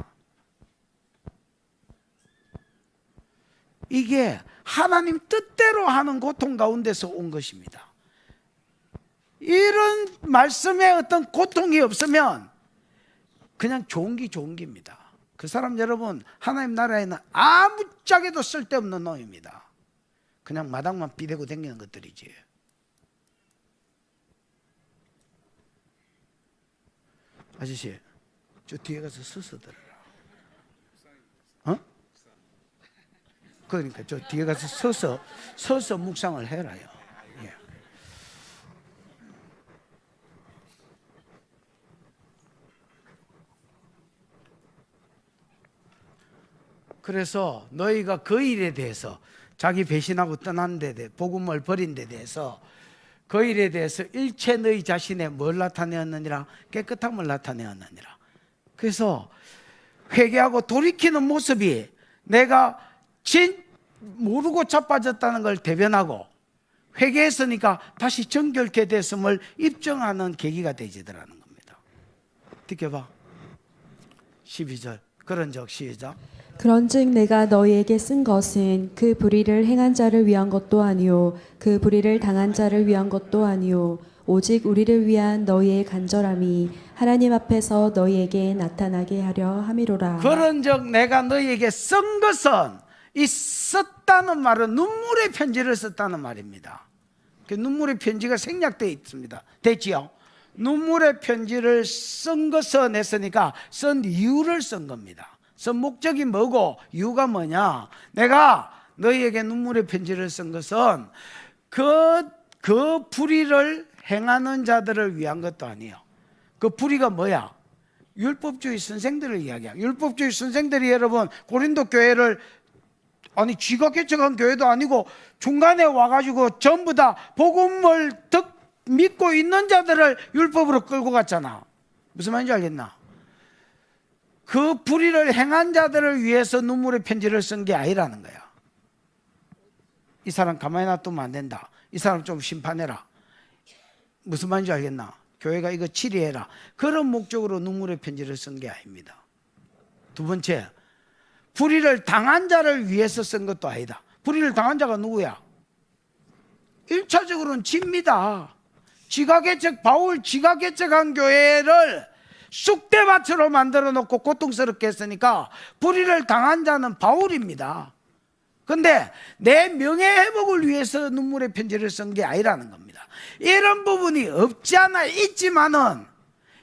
이게 하나님 뜻대로 하는 고통 가운데서 온 것입니다. 이런 말씀에 어떤 고통이 없으면 그냥 좋은 기입니다. 그 사람 여러분, 하나님 나라에는 아무짝에도 쓸데없는 놈입니다. 그냥 마당만 비대고 다니는 것들이지. 아저씨, 저 뒤에 가서 서서 들어라. 그러니까 저 뒤에 가서 서서 묵상을 해라요. 예. 그래서 너희가 그 일에 대해서, 자기 배신하고 떠난 데 대해, 복음을 버린 데 대해서, 그 일에 대해서 일체 너희 자신의 뭘 나타내었느니라? 깨끗함을 나타내었느니라. 그래서 회개하고 돌이키는 모습이 내가 모르고 자빠졌다는 걸 대변하고, 회개했으니까 다시 정결케 됐음을 입증하는 계기가 되지더라는 겁니다. 어떻게 봐? 12절 그런즉 시작. 그런즉 내가 너희에게 쓴 것은 그 불의를 행한 자를 위한 것도 아니요 그 불의를 당한 자를 위한 것도 아니요 오직 우리를 위한 너희의 간절함이 하나님 앞에서 너희에게 나타나게 하려 함이로라. 그런즉 내가 너희에게 쓴 것은, 이 썼다는 말은 눈물의 편지를 썼다는 말입니다. 그 눈물의 편지가 생략되어 있습니다. 됐지요? 눈물의 편지를 쓴 것은 했으니까 쓴 이유를 쓴 겁니다. 쓴 목적이 뭐고 이유가 뭐냐? 내가 너희에게 눈물의 편지를 쓴 것은 그 불의를 행하는 자들을 위한 것도 아니에요. 그 불의가 뭐야? 율법주의 선생들을 이야기해요. 율법주의 선생들이 여러분 고린도 교회를 아니 쥐가 개척한 교회도 아니고 중간에 와가지고 전부 다 복음을 믿고 있는 자들을 율법으로 끌고 갔잖아. 무슨 말인지 알겠나? 그 불의를 행한 자들을 위해서 눈물의 편지를 쓴 게 아니라는 거야. 이 사람 가만히 놔두면 안 된다. 이 사람 좀 심판해라. 무슨 말인지 알겠나? 교회가 이거 치리해라. 그런 목적으로 눈물의 편지를 쓴 게 아닙니다. 두 번째, 불의를 당한 자를 위해서 쓴 것도 아니다. 불의를 당한 자가 누구야? 1차적으로는 지입니다. 바울 지가 개척한 교회를 쑥대밭으로 만들어 놓고 고통스럽게 했으니까 불의를 당한 자는 바울입니다. 근데 내 명예회복을 위해서 눈물의 편지를 쓴 게 아니라는 겁니다. 이런 부분이 없지 않아 있지만은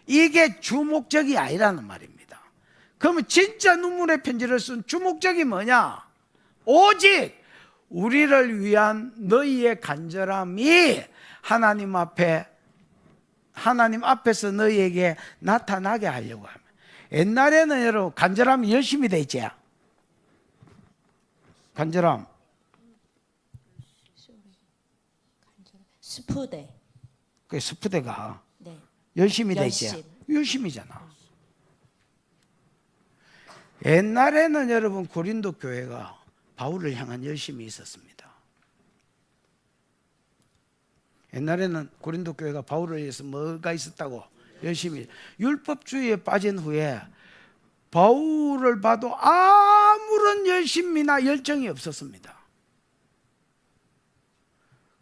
이게 주목적이 아니라는 말입니다. 그러면 진짜 눈물의 편지를 쓴 주목적이 뭐냐? 오직 우리를 위한 너희의 간절함이 하나님 앞에서 너희에게 나타나게 하려고 합니다. 옛날에는 여러분 간절함이 열심히 돼 있지. 간절함. 스푸데. 그 스푸대가 네. 열심히 돼 있지. 열심이잖아. 옛날에는 여러분 고린도 교회가 바울을 향한 열심이 있었습니다. 옛날에는 고린도 교회가 바울을 위해서 뭐가 있었다고? 열심히. 율법주의에 빠진 후에 바울을 봐도 아무런 열심이나 열정이 없었습니다.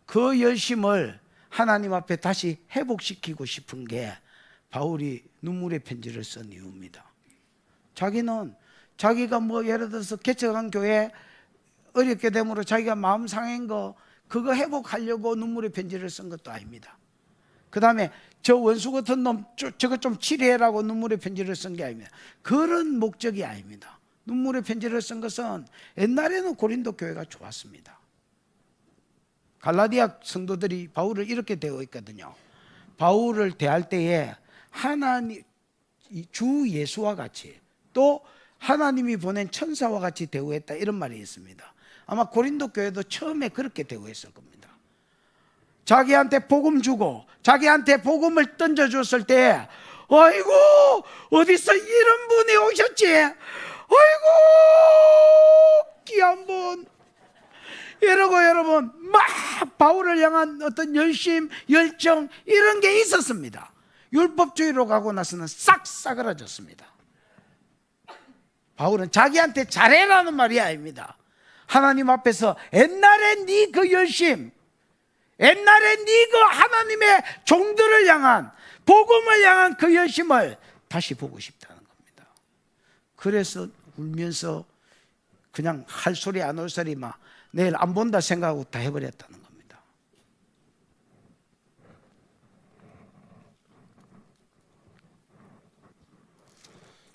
그 열심을 하나님 앞에 다시 회복시키고 싶은 게 바울이 눈물의 편지를 쓴 이유입니다. 자기가 뭐 예를 들어서 개척한 교회 어렵게 됨으로 자기가 마음 상한 거 그거 회복하려고 눈물의 편지를 쓴 것도 아닙니다. 그 다음에 저 원수 같은 놈 저거 좀 치료해라고 눈물의 편지를 쓴 게 아닙니다. 그런 목적이 아닙니다. 눈물의 편지를 쓴 것은 옛날에는 고린도 교회가 좋았습니다. 갈라디아 성도들이 바울을 이렇게 대하고 있거든요. 바울을 대할 때에 하나님 주 예수와 같이 또 하나님이 보낸 천사와 같이 대우했다 이런 말이 있습니다. 아마 고린도 교회도 처음에 그렇게 대우했을 겁니다. 자기한테 복음 주고 자기한테 복음을 던져줬을 때 아이고 어디서 이런 분이 오셨지? 아이고 귀한 분 이러고 여러분 막 바울을 향한 어떤 열심, 열정 이런 게 있었습니다. 율법주의로 가고 나서는 싹 싸그라졌습니다. 바울은 자기한테 잘해라는 말이 아닙니다. 하나님 앞에서 옛날에 네 그 열심, 옛날에 네 그 하나님의 종들을 향한 복음을 향한 그 열심을 다시 보고 싶다는 겁니다. 그래서 울면서 그냥 할 소리 안 올 소리 막 내일 안 본다 생각하고 다 해버렸다는 겁니다.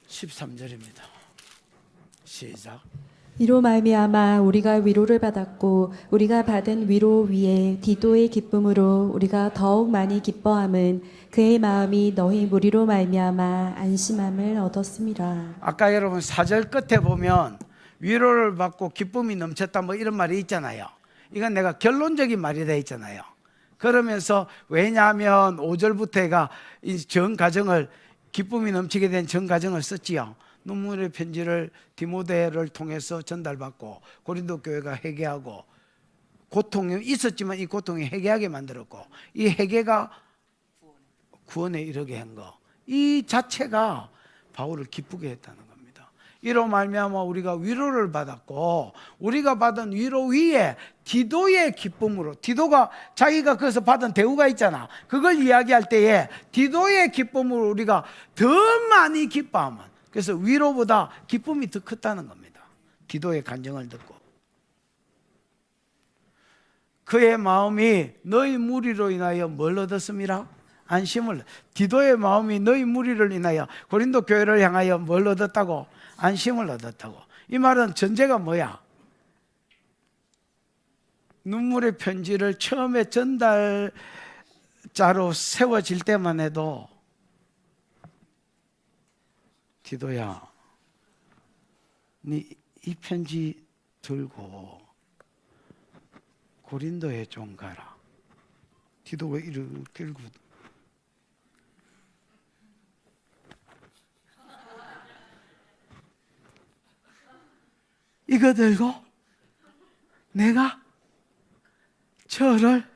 (13절입니다) 시작. 이로 말미암아 우리가 위로를 받았고 우리가 받은 위로 위에 디도의 기쁨으로 우리가 더욱 많이 기뻐함은 그의 마음이 너희 무리로 말미암아 안심함을 얻었음이라. 아까 여러분 4절 끝에 보면 위로를 받고 기쁨이 넘쳤다 뭐 이런 말이 있잖아요. 이건 내가 결론적인 말이라 했잖아요. 그러면서 왜냐하면 5절부터 해가 이 전 가정을 기쁨이 넘치게 된 전 가정을 썼지요. 눈물의 편지를 디모데를 통해서 전달받고 고린도 교회가 회개하고 고통이 있었지만 이 고통이 회개하게 만들었고 이 회개가 구원에 이르게 한 거 이 자체가 바울을 기쁘게 했다는 겁니다. 이로 말미암아 우리가 위로를 받았고, 우리가 받은 위로 위에 디도의 기쁨으로, 디도가 자기가 거기서 받은 대우가 있잖아. 그걸 이야기할 때에 디도의 기쁨으로 우리가 더 많이 기뻐하면, 그래서 위로보다 기쁨이 더 컸다는 겁니다. 디도의 간증을 듣고. 그의 마음이 너희 무리로 인하여 뭘 얻었습니라? 안심을. 디도의 마음이 너희 무리를 인하여 고린도 교회를 향하여 뭘 얻었다고? 안심을 얻었다고. 이 말은 전제가 뭐야? 눈물의 편지를 처음에 전달자로 세워질 때만 해도 디도야, 네 이 편지 들고 고린도에 좀 가라. 디도가 이렇게 들고 이거 들고 내가 저를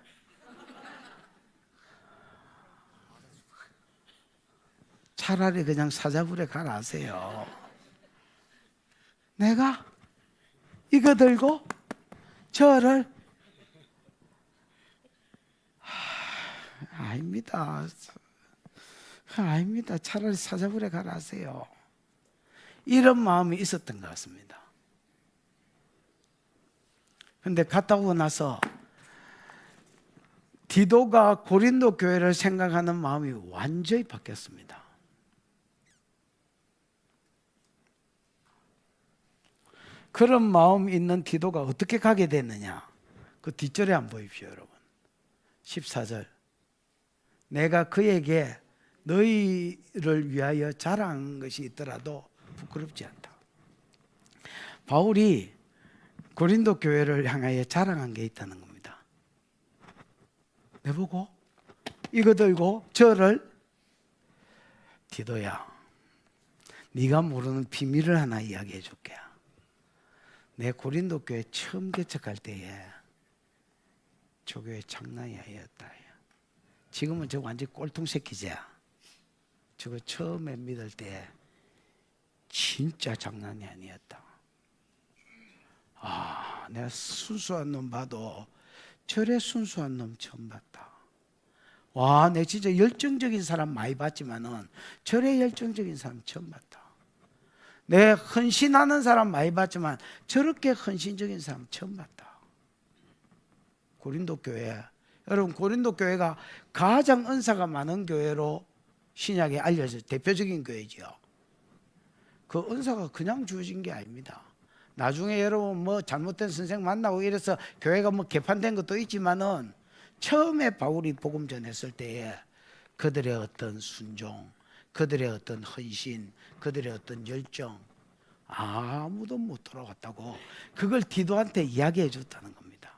차라리 그냥 사자굴에 가라 하세요. 내가 이거 들고 저를 아닙니다. 아닙니다. 차라리 사자굴에 가라 하세요. 이런 마음이 있었던 것 같습니다. 근데 갔다 오고 나서 디도가 고린도 교회를 생각하는 마음이 완전히 바뀌었습니다. 그런 마음이 있는 디도가 어떻게 가게 됐느냐? 그 뒷절에 한번 보십시오, 여러분. 14절. 내가 그에게 너희를 위하여 자랑한 것이 있더라도 부끄럽지 않다. 바울이 고린도 교회를 향하여 자랑한 게 있다는 겁니다. 내보고 이거 들고 저를, 디도야, 네가 모르는 비밀을 하나 이야기해 줄게. 내 고린도 교회 처음 개척할 때에 저 교회 장난이 아니었다. 지금은 저 완전 꼴통 새끼지야. 저거 처음에 믿을 때 진짜 장난이 아니었다. 아, 내가 순수한 놈 봐도 저래 순수한 놈 처음 봤다. 와, 내가 진짜 열정적인 사람 많이 봤지만은 저래 열정적인 사람 처음 봤다. 내 헌신하는 사람 많이 봤지만 저렇게 헌신적인 사람 처음 봤다. 고린도 교회, 여러분, 고린도 교회가 가장 은사가 많은 교회로 신약에 알려져 대표적인 교회지요. 그 은사가 그냥 주어진 게 아닙니다. 나중에 여러분 뭐 잘못된 선생 만나고 이래서 교회가 뭐 개판된 것도 있지만은 처음에 바울이 복음 전했을 때에 그들의 어떤 순종, 그들의 어떤 헌신, 그들의 어떤 열정, 아무도 못 돌아왔다고 그걸 디도한테 이야기해 줬다는 겁니다.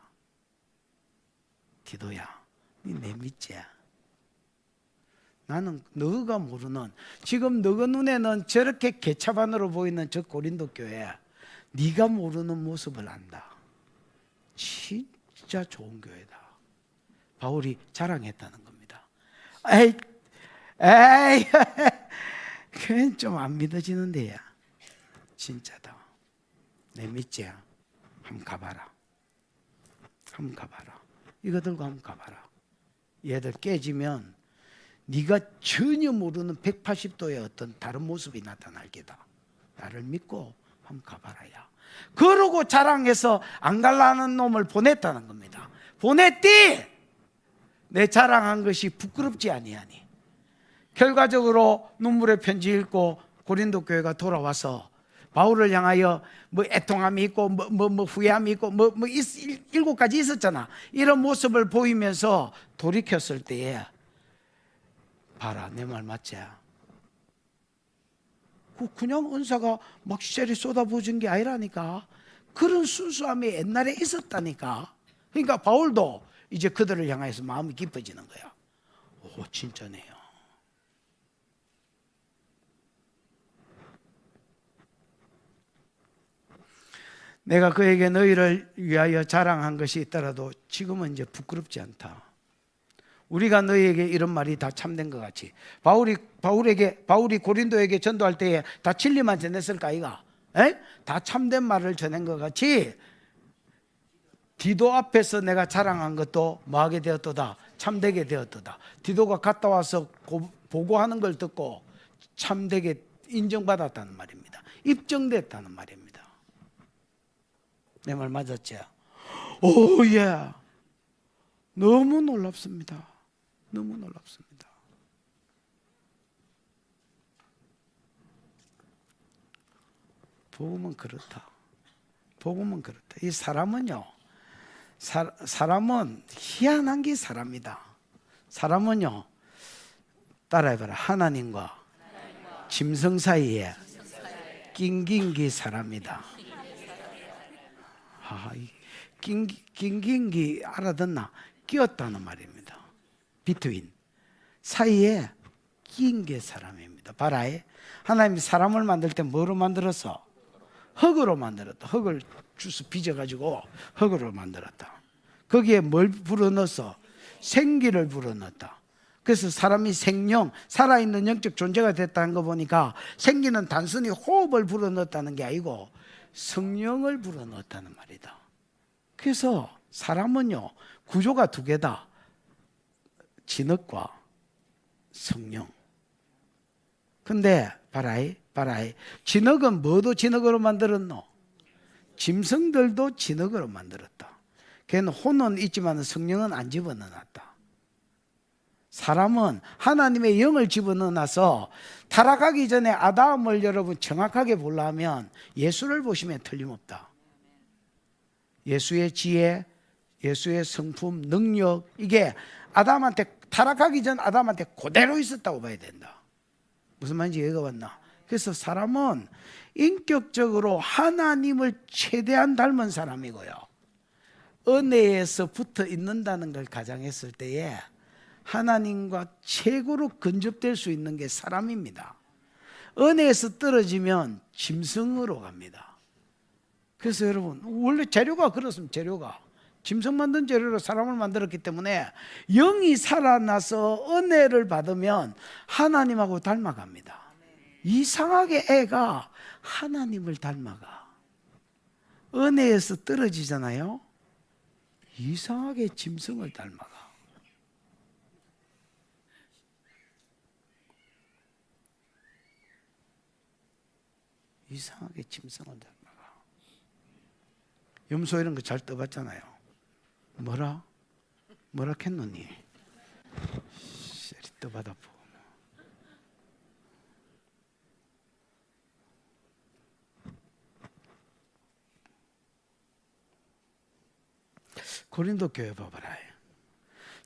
디도야, 네 믿지? 나는 너가 모르는, 지금 너가 눈에는 저렇게 개차반으로 보이는 저 고린도 교회, 네가 모르는 모습을 안다. 진짜 좋은 교회다. 바울이 자랑했다는 겁니다. 에이, 그건 좀 안 믿어지는데야. 진짜다. 내 믿지? 한번 가봐라. 한번 가봐라. 이거 들고 한번 가봐라. 얘들 깨지면 네가 전혀 모르는 180도의 어떤 다른 모습이 나타날 게다. 나를 믿고 한번 가봐라야. 그러고 자랑해서 안 갈라는 놈을 보냈다는 겁니다. 보냈디! 내 자랑한 것이 부끄럽지 아니하니. 결과적으로 눈물의 편지 읽고 고린도 교회가 돌아와서 바울을 향하여 뭐 애통함이 있고 뭐 후회함이 있고 일곱 가지 있었잖아. 이런 모습을 보이면서 돌이켰을 때에 봐라, 내 말 맞지? 그냥 은사가 막 시절이 쏟아부어진 게 아니라니까. 그런 순수함이 옛날에 있었다니까. 그러니까 바울도 이제 그들을 향해서 마음이 깊어지는 거야. 오, 진짜네요. 내가 그에게 너희를 위하여 자랑한 것이 있더라도 지금은 이제 부끄럽지 않다. 우리가 너희에게 이런 말이 다 참된 것 같이. 바울이 고린도에게 전도할 때에 다 진리만 전했을까 이가? 다 참된 말을 전한 것 같이 디도 앞에서 내가 자랑한 것도 뭐하게 되었도다? 참되게 되었도다. 디도가 갔다 와서 보고하는 걸 듣고 참되게 인정받았다는 말입니다. 입증됐다는 말입니다. 내 말 맞았죠? 오, 예. 너무 놀랍습니다. 너무 놀랍습니다. 복음은 그렇다. 복음은 그렇다. 이 사람은요, 사람은 희한한 게 사람이다. 사람은요, 따라해봐라. 하나님과 짐승 사이에 낑긴 게 사람이다. 낑긴 게 알아듣나? 끼었다는 말입니다. 비트윈 사이에 낀 게 사람입니다. 봐라. 하나님이 사람을 만들 때 뭐로 만들었어? 흙으로 만들었다. 흙을 주스 빚어가지고 흙으로 만들었다. 거기에 뭘 불어넣었어? 생기를 불어넣었다. 그래서 사람이 생명, 살아있는 영적 존재가 됐다는 거 보니까 생기는 단순히 호흡을 불어넣었다는 게 아니고 성령을 불어넣었다는 말이다. 그래서 사람은요, 구조가 두 개다. 진흙과 성령. 근데 바라이 진흙은 뭐도 진흙으로 만들었노? 짐승들도 진흙으로 만들었다. 걔는 혼은 있지만 성령은 안 집어넣어놨다. 사람은 하나님의 영을 집어넣어놔서 타락하기 전에 아담을 여러분 정확하게 보려면 예수를 보시면 틀림없다. 예수의 지혜, 예수의 성품, 능력, 이게 아담한테 타락하기 전 아담한테 그대로 있었다고 봐야 된다. 무슨 말인지 이해가 왔나? 그래서 사람은 인격적으로 하나님을 최대한 닮은 사람이고요, 은혜에서 붙어 있는다는 걸 가정했을 때에 하나님과 최고로 근접될 수 있는 게 사람입니다. 은혜에서 떨어지면 짐승으로 갑니다. 그래서 여러분, 원래 재료가 그렇습니다. 재료가 짐승 만든 재료로 사람을 만들었기 때문에 영이 살아나서 은혜를 받으면 하나님하고 닮아갑니다. 이상하게 애가 하나님을 닮아가. 은혜에서 떨어지잖아요, 이상하게 짐승을 닮아가. 이상하게 짐승을 닮아가. 염소 이런 거 잘 떠봤잖아요. 뭐라 했노니? 쎄리 떠받아 보고. 고린도 교회 봐봐라.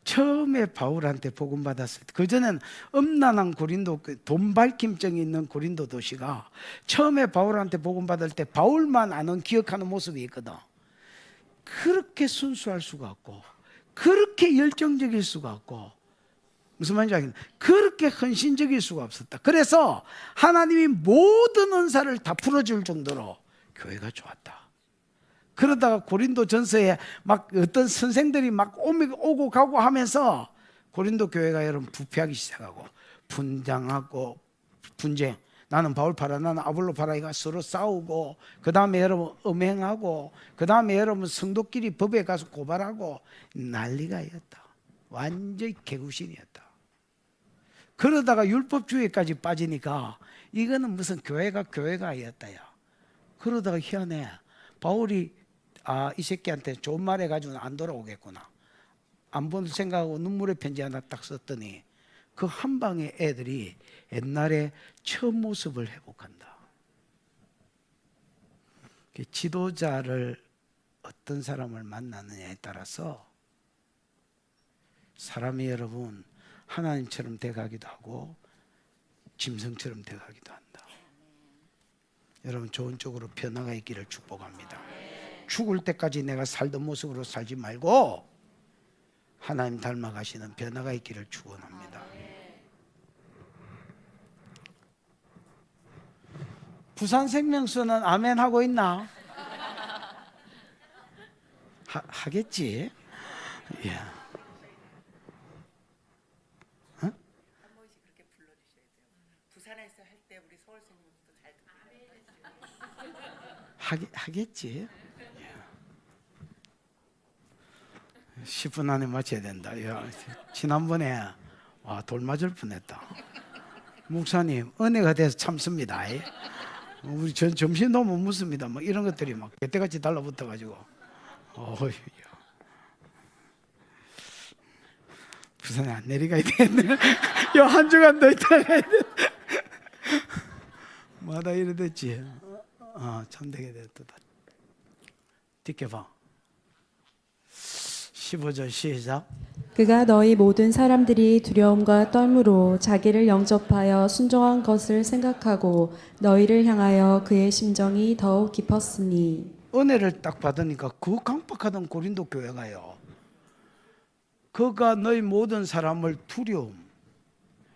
처음에 바울한테 복음 받았을 때, 그전엔 음란한 고린도, 돈 밝힘증이 있는 고린도 도시가 처음에 바울한테 복음 받을 때 바울만 아는 기억하는 모습이 있거든. 그렇게 순수할 수가 없고, 그렇게 열정적일 수가 없고, 무슨 말인지 알겠나? 그렇게 헌신적일 수가 없었다. 그래서 하나님이 모든 은사를 다 풀어줄 정도로 교회가 좋았다. 그러다가 고린도 전서에 막 어떤 선생들이 막 오고 가고 하면서 고린도 교회가 여러분 부패하기 시작하고 분쟁하고 분쟁. 나는 바울 파라, 나는 아볼로 파라이가 서로 싸우고, 그 다음에 여러분 음행하고, 그 다음에 여러분 성도끼리 법에 가서 고발하고 난리가였다. 완전히 개구신이었다. 그러다가 율법주의까지 빠지니까 이거는 무슨 교회가 아니었다야. 그러다가 희한해. 바울이 이 새끼한테 좋은 말 해가지고는 안 돌아오겠구나, 안 볼 생각하고 눈물의 편지 하나 딱 썼더니 그 한 방에 애들이 옛날에 처음 모습을 회복한다. 지도자를 어떤 사람을 만나느냐에 따라서 사람이 여러분 하나님처럼 돼가기도 하고 짐승처럼 돼가기도 한다. 여러분 좋은 쪽으로 변화가 있기를 축복합니다. 죽을 때까지 내가 살던 모습으로 살지 말고 하나님 닮아가시는 변화가 있기를 축원합니다. 부산생명수는 아멘 하고 있나? 하겠지. 예. 한 번씩 그렇게 불러주셔야 돼요. 부산에서 할 때 우리 서울생명도 잘 듣고. 하겠지. 10분 안에 마쳐야 된다. 야, 지난번에 돌 맞을 뻔했다. 목사님 은혜가 돼서 참습니다. 우리 전 점심도 못 묻습니다. 막 이런 것들이 막 개떼같이 달라붙어 가지고 부산에 안 내려가야 되겠네. 요 한 주간 더 있다 가야 돼. 마다 이래 됐지. 참 되게 됐다. 뒷게 봐. 15절 시작. 그가 너희 모든 사람들이 두려움과 떨므로 자기를 영접하여 순종한 것을 생각하고 너희를 향하여 그의 심정이 더욱 깊었으니. 은혜를 딱 받으니까 그 강박하던 고린도 교회가요, 그가 너희 모든 사람을 두려움,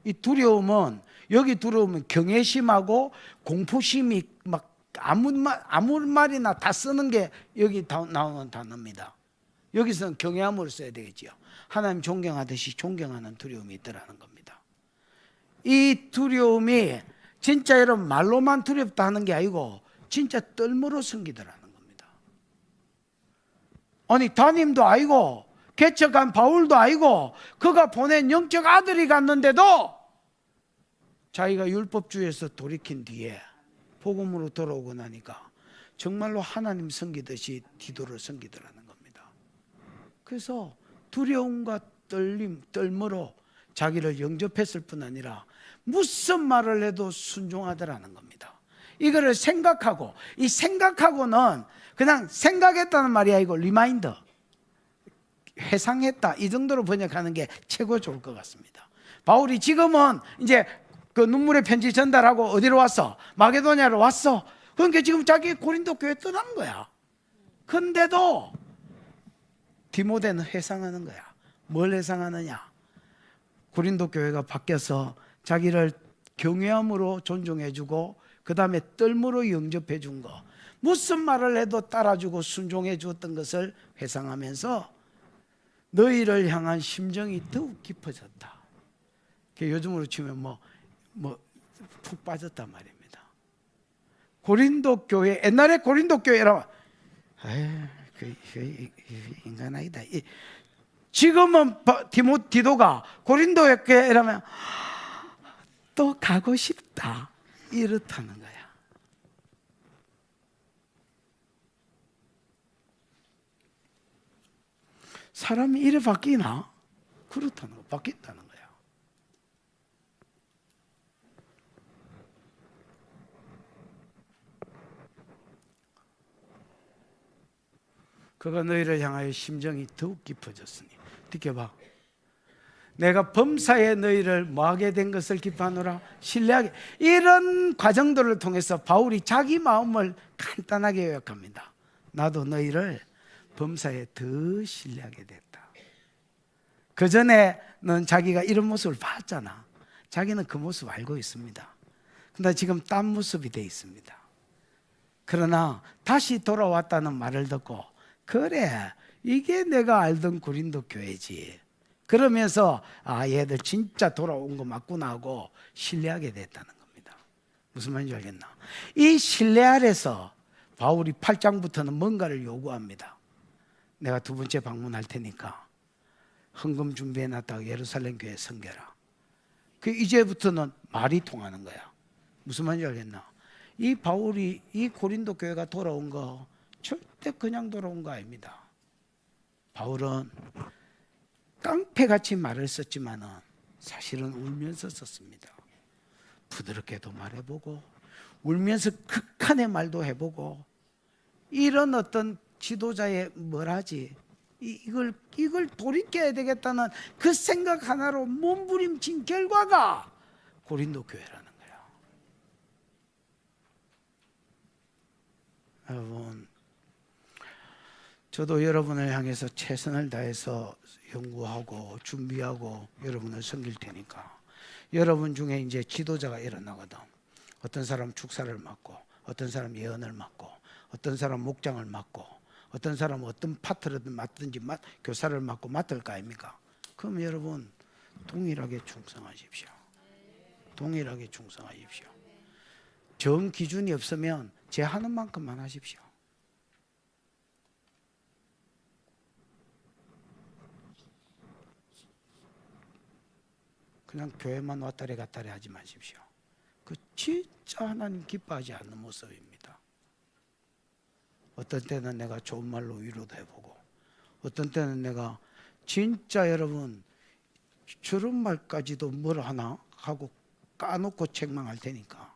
이 두려움은, 여기 두려움은 경외심하고 공포심이 막 아무 말이나 다 쓰는 게 여기 나오는 단어입니다. 여기서는 경외함으로 써야 되겠지요. 하나님 존경하듯이 존경하는 두려움이 있더라는 겁니다. 이 두려움이 진짜 여러분 말로만 두렵다 하는 게 아니고 진짜 떨므로 섬기더라는 겁니다. 아니 담임도 아니고 개척한 바울도 아니고 그가 보낸 영적 아들이 갔는데도 자기가 율법주의에서 돌이킨 뒤에 복음으로 돌아오고 나니까 정말로 하나님 섬기듯이 디도를 섬기더라는 겁니다. 그래서 두려움과 떨림, 떨므로 자기를 영접했을 뿐 아니라 무슨 말을 해도 순종하더라는 겁니다. 이거를 생각하고, 이 생각하고는 그냥 생각했다는 말이 아니고 리마인더, 회상했다, 이 정도로 번역하는 게 최고 좋을 것 같습니다. 바울이 지금은 이제 그 눈물의 편지 전달하고 어디로 왔어? 마게도냐로 왔어. 그러니까 지금 자기 고린도 교회 떠난 거야. 근데도 디모데는 회상하는 거야. 뭘 회상하느냐? 고린도 교회가 바뀌어서 자기를 경외함으로 존중해주고 그 다음에 떨므로 영접해준 거, 무슨 말을 해도 따라주고 순종해 주었던 것을 회상하면서 너희를 향한 심정이 더욱 깊어졌다. 요즘으로 치면 푹 빠졌단 말입니다. 고린도 교회, 옛날에 고린도 교회라면 인간 아니다. 지금은 디도가 고린도 교회라면 또 가고 싶다, 이렇다는 거야. 사람이 이래 바뀌나? 그렇다는 거, 바뀐다는 거야. 그가 너희를 향하여 심정이 더욱 깊어졌으니. 느껴봐. 내가 범사에 너희를 뭐하게 된 것을 기뻐하노라? 신뢰하게. 이런 과정들을 통해서 바울이 자기 마음을 간단하게 요약합니다. 나도 너희를 범사에 더 신뢰하게 됐다. 그 전에는 자기가 이런 모습을 봤잖아. 자기는 그 모습 알고 있습니다. 근데 지금 딴 모습이 돼 있습니다. 그러나 다시 돌아왔다는 말을 듣고, 그래, 이게 내가 알던 고린도 교회지, 그러면서 얘들 진짜 돌아온 거 맞구나 하고 신뢰하게 됐다는 겁니다. 무슨 말인지 알겠나? 이 신뢰 아래서 바울이 8장부터는 뭔가를 요구합니다. 내가 두 번째 방문할 테니까 헌금 준비해놨다가 예루살렘 교회 섬겨라. 이제부터는 말이 통하는 거야. 무슨 말인지 알겠나? 이 바울이 이 고린도 교회가 돌아온 거 절대 그냥 돌아온 거 아닙니다. 바울은 깡패같이 말을 썼지만은 사실은 울면서 썼습니다. 부드럽게도 말해보고 울면서 극한의 말도 해보고, 이런 어떤 지도자의 뭐라지, 이걸 돌이켜야 되겠다는 그 생각 하나로 몸부림친 결과가 고린도 교회라는 거예요. 여러분, 저도 여러분을 향해서 최선을 다해서 연구하고 준비하고 여러분을 섬길 테니까, 여러분 중에 이제 지도자가 일어나거든. 어떤 사람 축사를 맡고, 어떤 사람 예언을 맡고, 어떤 사람 목장을 맡고, 어떤 사람은 어떤 파트를 맡든지 교사를 맡고 맡을 거 아닙니까? 그럼 여러분 동일하게 충성하십시오. 동일하게 충성하십시오. 정 기준이 없으면 제 하는 만큼만 하십시오. 그냥 교회만 왔다리 갔다리 하지 마십시오. 그 진짜 하나님 기뻐하지 않는 모습입니다. 어떤 때는 내가 좋은 말로 위로도 해보고, 어떤 때는 내가 진짜 여러분 저런 말까지도 뭘 하나 하고 까놓고 책망할 테니까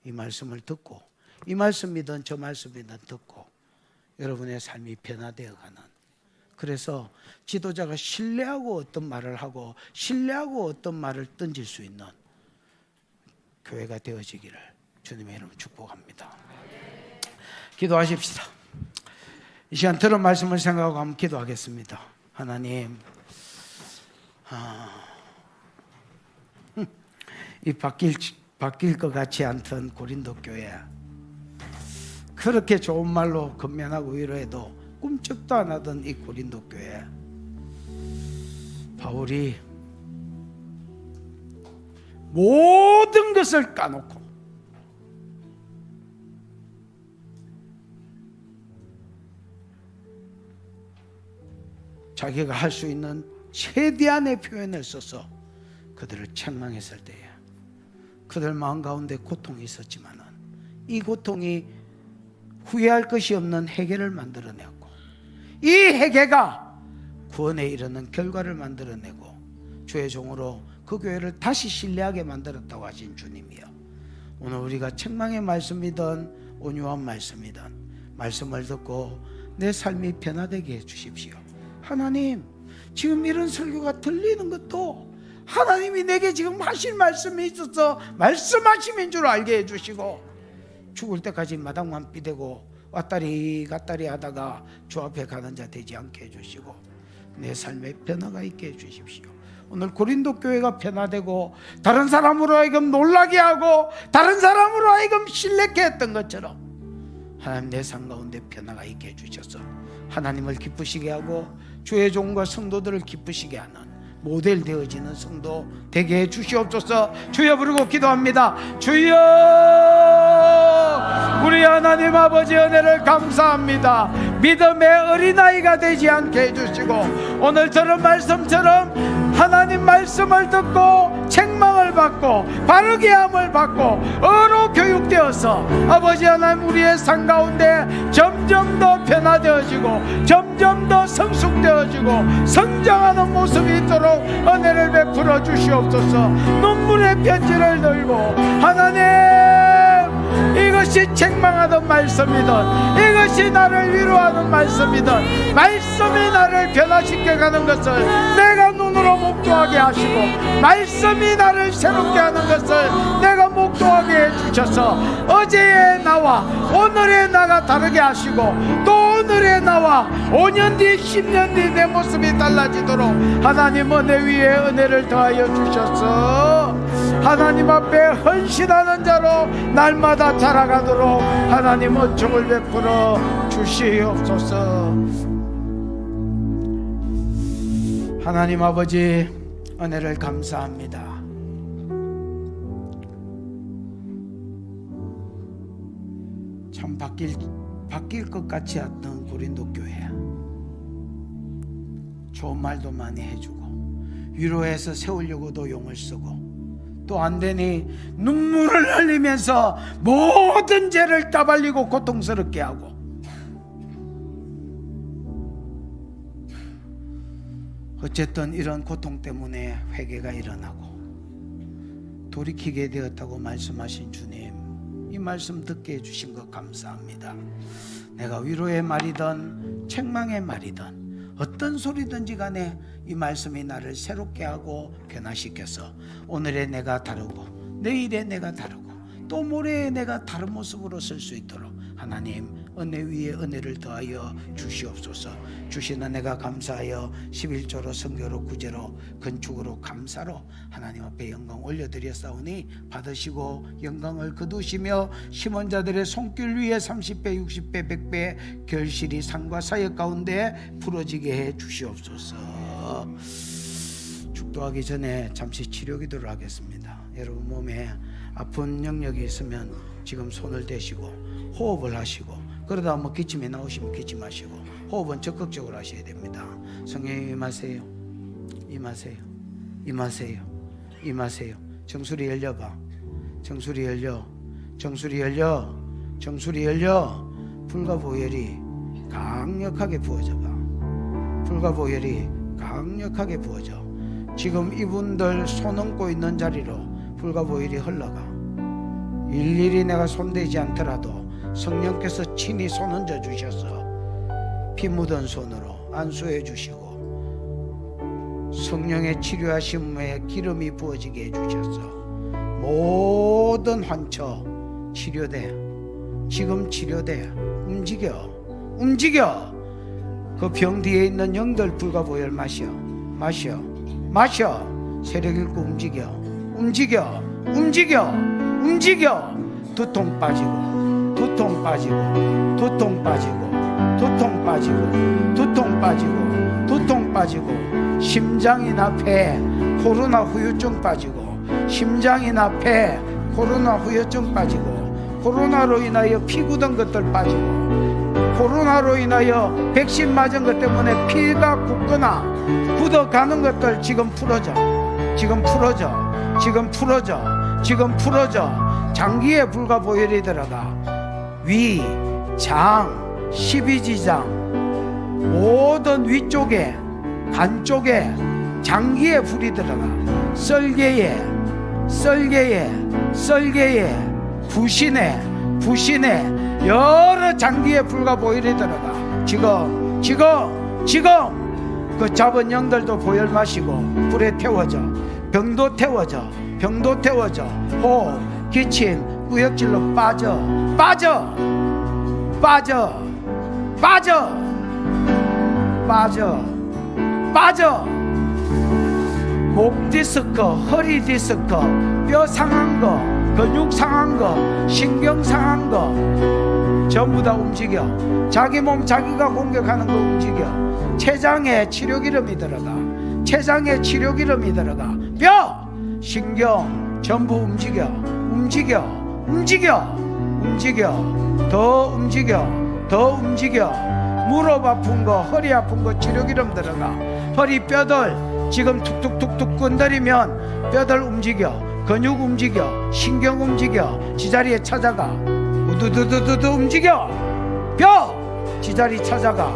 이 말씀을 듣고, 이 말씀이든 저 말씀이든 듣고 여러분의 삶이 변화되어 가는, 그래서 지도자가 신뢰하고 어떤 말을 하고 신뢰하고 어떤 말을 던질 수 있는 교회가 되어지기를 주님의 이름으로 축복합니다. 기도하십시다. 이 시간 들은 말씀을 생각하고 한번 기도하겠습니다. 하나님, 이 바뀔 것 같지 않던 고린도 교회, 그렇게 좋은 말로 건면하고 위로해도 꿈쩍도 안 하던 이 고린도 교회, 바울이 모든 것을 까놓고 자기가 할 수 있는 최대한의 표현을 써서 그들을 책망했을 때에 그들 마음 가운데 고통이 있었지만은 이 고통이 후회할 것이 없는 회개를 만들어냈고, 이 회개가 구원에 이르는 결과를 만들어내고 주의 종으로 그 교회를 다시 신뢰하게 만들었다고 하신 주님이여, 오늘 우리가 책망의 말씀이든 온유한 말씀이든 말씀을 듣고 내 삶이 변화되게 해주십시오. 하나님, 지금 이런 설교가 들리는 것도 하나님이 내게 지금 하실 말씀이 있어서 말씀하심인 줄 알게 해주시고, 죽을 때까지 마당만 비대고 왔다리 갔다리 하다가 주 앞에 가는 자 되지 않게 해주시고 내 삶에 변화가 있게 해주십시오. 오늘 고린도 교회가 변화되고 다른 사람으로 하여금 놀라게 하고 다른 사람으로 하여금 신뢰케 했던 것처럼 하나님 내 삶 가운데 변화가 있게 해주셔서 하나님을 기쁘시게 하고 주의 종과 성도들을 기쁘시게 하는 모델 되어지는 성도 되게 해 주시옵소서. 주여 부르고 기도합니다. 주여, 우리 하나님 아버지 은혜를 감사합니다. 믿음의 어린아이가 되지 않게 해주시고 오늘 들은 말씀처럼 하나님 말씀을 듣고 책망을 받고 바르게 함을 받고 어로 교육되어서 아버지 하나님 우리의 삶 가운데 점점 더 변화되어지고 점점 더 성숙되어지고 성장하는 모습이 있도록 은혜를 베풀어 주시옵소서. 눈물의 편지를 들고 하나님, 이것이 책망하던 말씀이든 이것이 나를 위로하는 말씀이든 말씀이 나를 변화시켜 가는 것을 내가 눈으로 목도하게 하시고 말씀이 나를 새롭게 하는 것을 내가 목도하게 해주셔서 어제의 나와 오늘의 나가 다르게 하시고 또 오늘의 나와 5년 뒤 10년 뒤 내 모습이 달라지도록 하나님 은혜 위에 은혜를 더하여 주셔서 하나님 앞에 헌신하는 자로 날마다 자라가도록 하나님 은총을 베풀어 주시옵소서. 하나님 아버지 은혜를 감사합니다. 참 바뀔 것 같지 않던 고린도 교회, 좋은 말도 많이 해주고 위로해서 세우려고도 용을 쓰고 또 안되니 눈물을 흘리면서 모든 죄를 까발리고 고통스럽게 하고 어쨌든 이런 고통 때문에 회개가 일어나고 돌이키게 되었다고 말씀하신 주님, 이 말씀 듣게 해주신 것 감사합니다. 내가 위로의 말이든 책망의 말이든 어떤 소리든지 간에 이 말씀이 나를 새롭게 하고 변화시켜서 오늘의 내가 다르고 내일의 내가 다르고 또 모레의 내가 다른 모습으로 설 수 있도록 하나님 은혜 위에 은혜를 더하여 주시옵소서. 주신 은혜가 감사하여 11조로 성교로 구제로 건축으로 감사로 하나님 앞에 영광 올려드렸사오니 받으시고 영광을 거두시며 심은 자들의 손길 위에 30배 60배 100배 결실이 상과 사역 가운데 부러지게 해 주시옵소서. 축도하기 전에 잠시 치료 기도를 하겠습니다. 여러분 몸에 아픈 영역이 있으면 지금 손을 대시고 호흡을 하시고, 그러다 뭐 기침이 나오시면 기침하시고 호흡은 적극적으로 하셔야 됩니다. 성령님 임하세요. 임하세요. 임하세요. 임하세요. 정수리 열려봐. 정수리 열려. 정수리 열려. 정수리 열려. 불과 보혈이 강력하게 부어져봐. 불과 보혈이 강력하게 부어져. 지금 이분들 손 얹고 있는 자리로 불과 보혈이 흘러가. 일일이 내가 손대지 않더라도 성령께서 친히 손 얹어 주셔서 피 묻은 손으로 안수해 주시고 성령의 치료하심에 기름이 부어지게 해 주셔서 모든 환처 치료돼. 지금 치료돼. 움직여. 움직여. 그 병 뒤에 있는 영들 불과 보혈 마셔. 마셔. 마셔. 세력 잃고 움직여. 움직여. 움직여. 움직여. 두통 빠지고 두통 빠지고 두통 빠지고 두통 빠지고 두통 빠지고 두통 빠지고 심장이나 폐 코로나 후유증 빠지고 심장이나 폐 코로나 후유증 빠지고 코로나로 인하여 피 굳은 것들 빠지고 코로나로 인하여 백신 맞은 것 때문에 피가 굳거나 굳어가는 것들 지금 풀어져. 지금 풀어져. 지금 풀어져. 지금 풀어져. 장기에 불과 보혈이 들어가. 위, 장, 십이지장 모든 위쪽에 간 쪽에 장기에 불이 들어가. 썰개에 부신에 여러 장기에 불과 보혈이 들어가. 지금 그 잡은 영들도 보혈 마시고 불에 태워져. 병도 태워져. 병도 태워져. 호흡, 기침, 구역질로 빠져. 빠져. 빠져. 빠져. 빠져. 빠져. 목 디스크, 허리 디스크, 뼈 상한 거, 근육 상한 거, 신경 상한 거 전부 다 움직여. 자기 몸 자기가 공격하는 거 움직여. 췌장에 치료기름이 들어가. 췌장에 치료기름이 들어가. 뼈, 신경 전부 움직여. 움직여. 움직여. 움직여. 더 움직여. 더 움직여. 무릎 아픈 거, 허리 아픈 거 치료기름 들어가. 허리 뼈들 지금 툭툭툭툭 건드리면 뼈들 움직여. 근육 움직여. 신경 움직여. 지자리에 찾아가. 우두두두두두 움직여. 뼈 지자리 찾아가.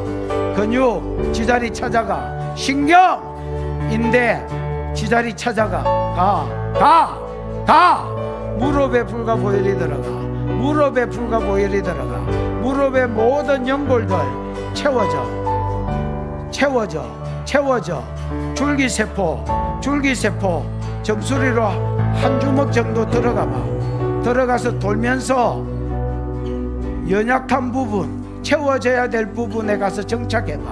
근육 지자리 찾아가. 신경 인대 지자리 찾아가. 가. 무릎에 불과 보혈이 들어가. 무릎에 불과 보혈이 들어가. 무릎의 모든 연골들 채워져. 줄기세포 정수리로 한 주먹 정도 들어가서 돌면서 연약한 부분, 채워져야 될 부분에 가서 정착해봐.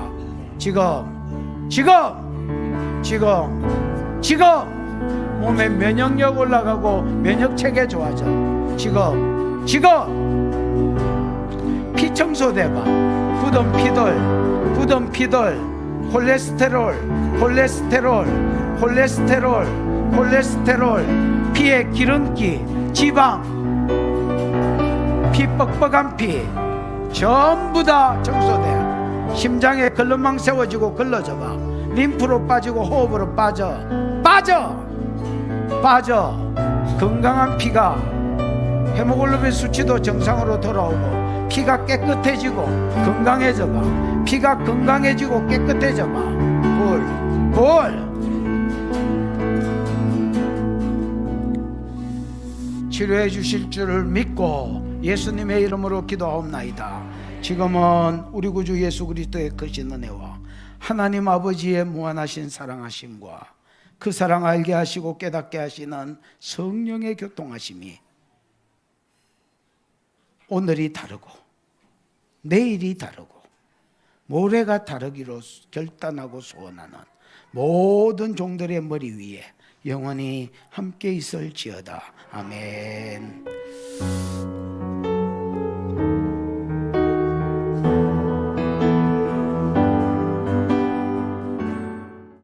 지금 몸에 면역력 올라가고 면역체계 좋아져. 지금 피 청소돼봐. 굳은 피들 콜레스테롤 피에 기름기 지방 피 뻑뻑한 피 전부 다 청소돼. 심장에 걸름망 세워지고 걸러져봐. 림프로 빠지고 호흡으로 빠져. 건강한 피가 헤모글로빈 수치도 정상으로 돌아오고 피가 깨끗해지고 건강해져봐. 피가 건강해지고 깨끗해져봐. 볼 치료해 주실 줄을 믿고 예수님의 이름으로 기도하옵나이다. 지금은 우리 구주 예수 그리스도의 크신 은혜와 하나님 아버지의 무한하신 사랑하심과 그 사랑 알게 하시고 깨닫게 하시는 성령의 교통하심이 오늘이 다르고 내일이 다르고 모레가 다르기로 결단하고 소원하는 모든 종들의 머리 위에 영원히 함께 있을지어다. 아멘.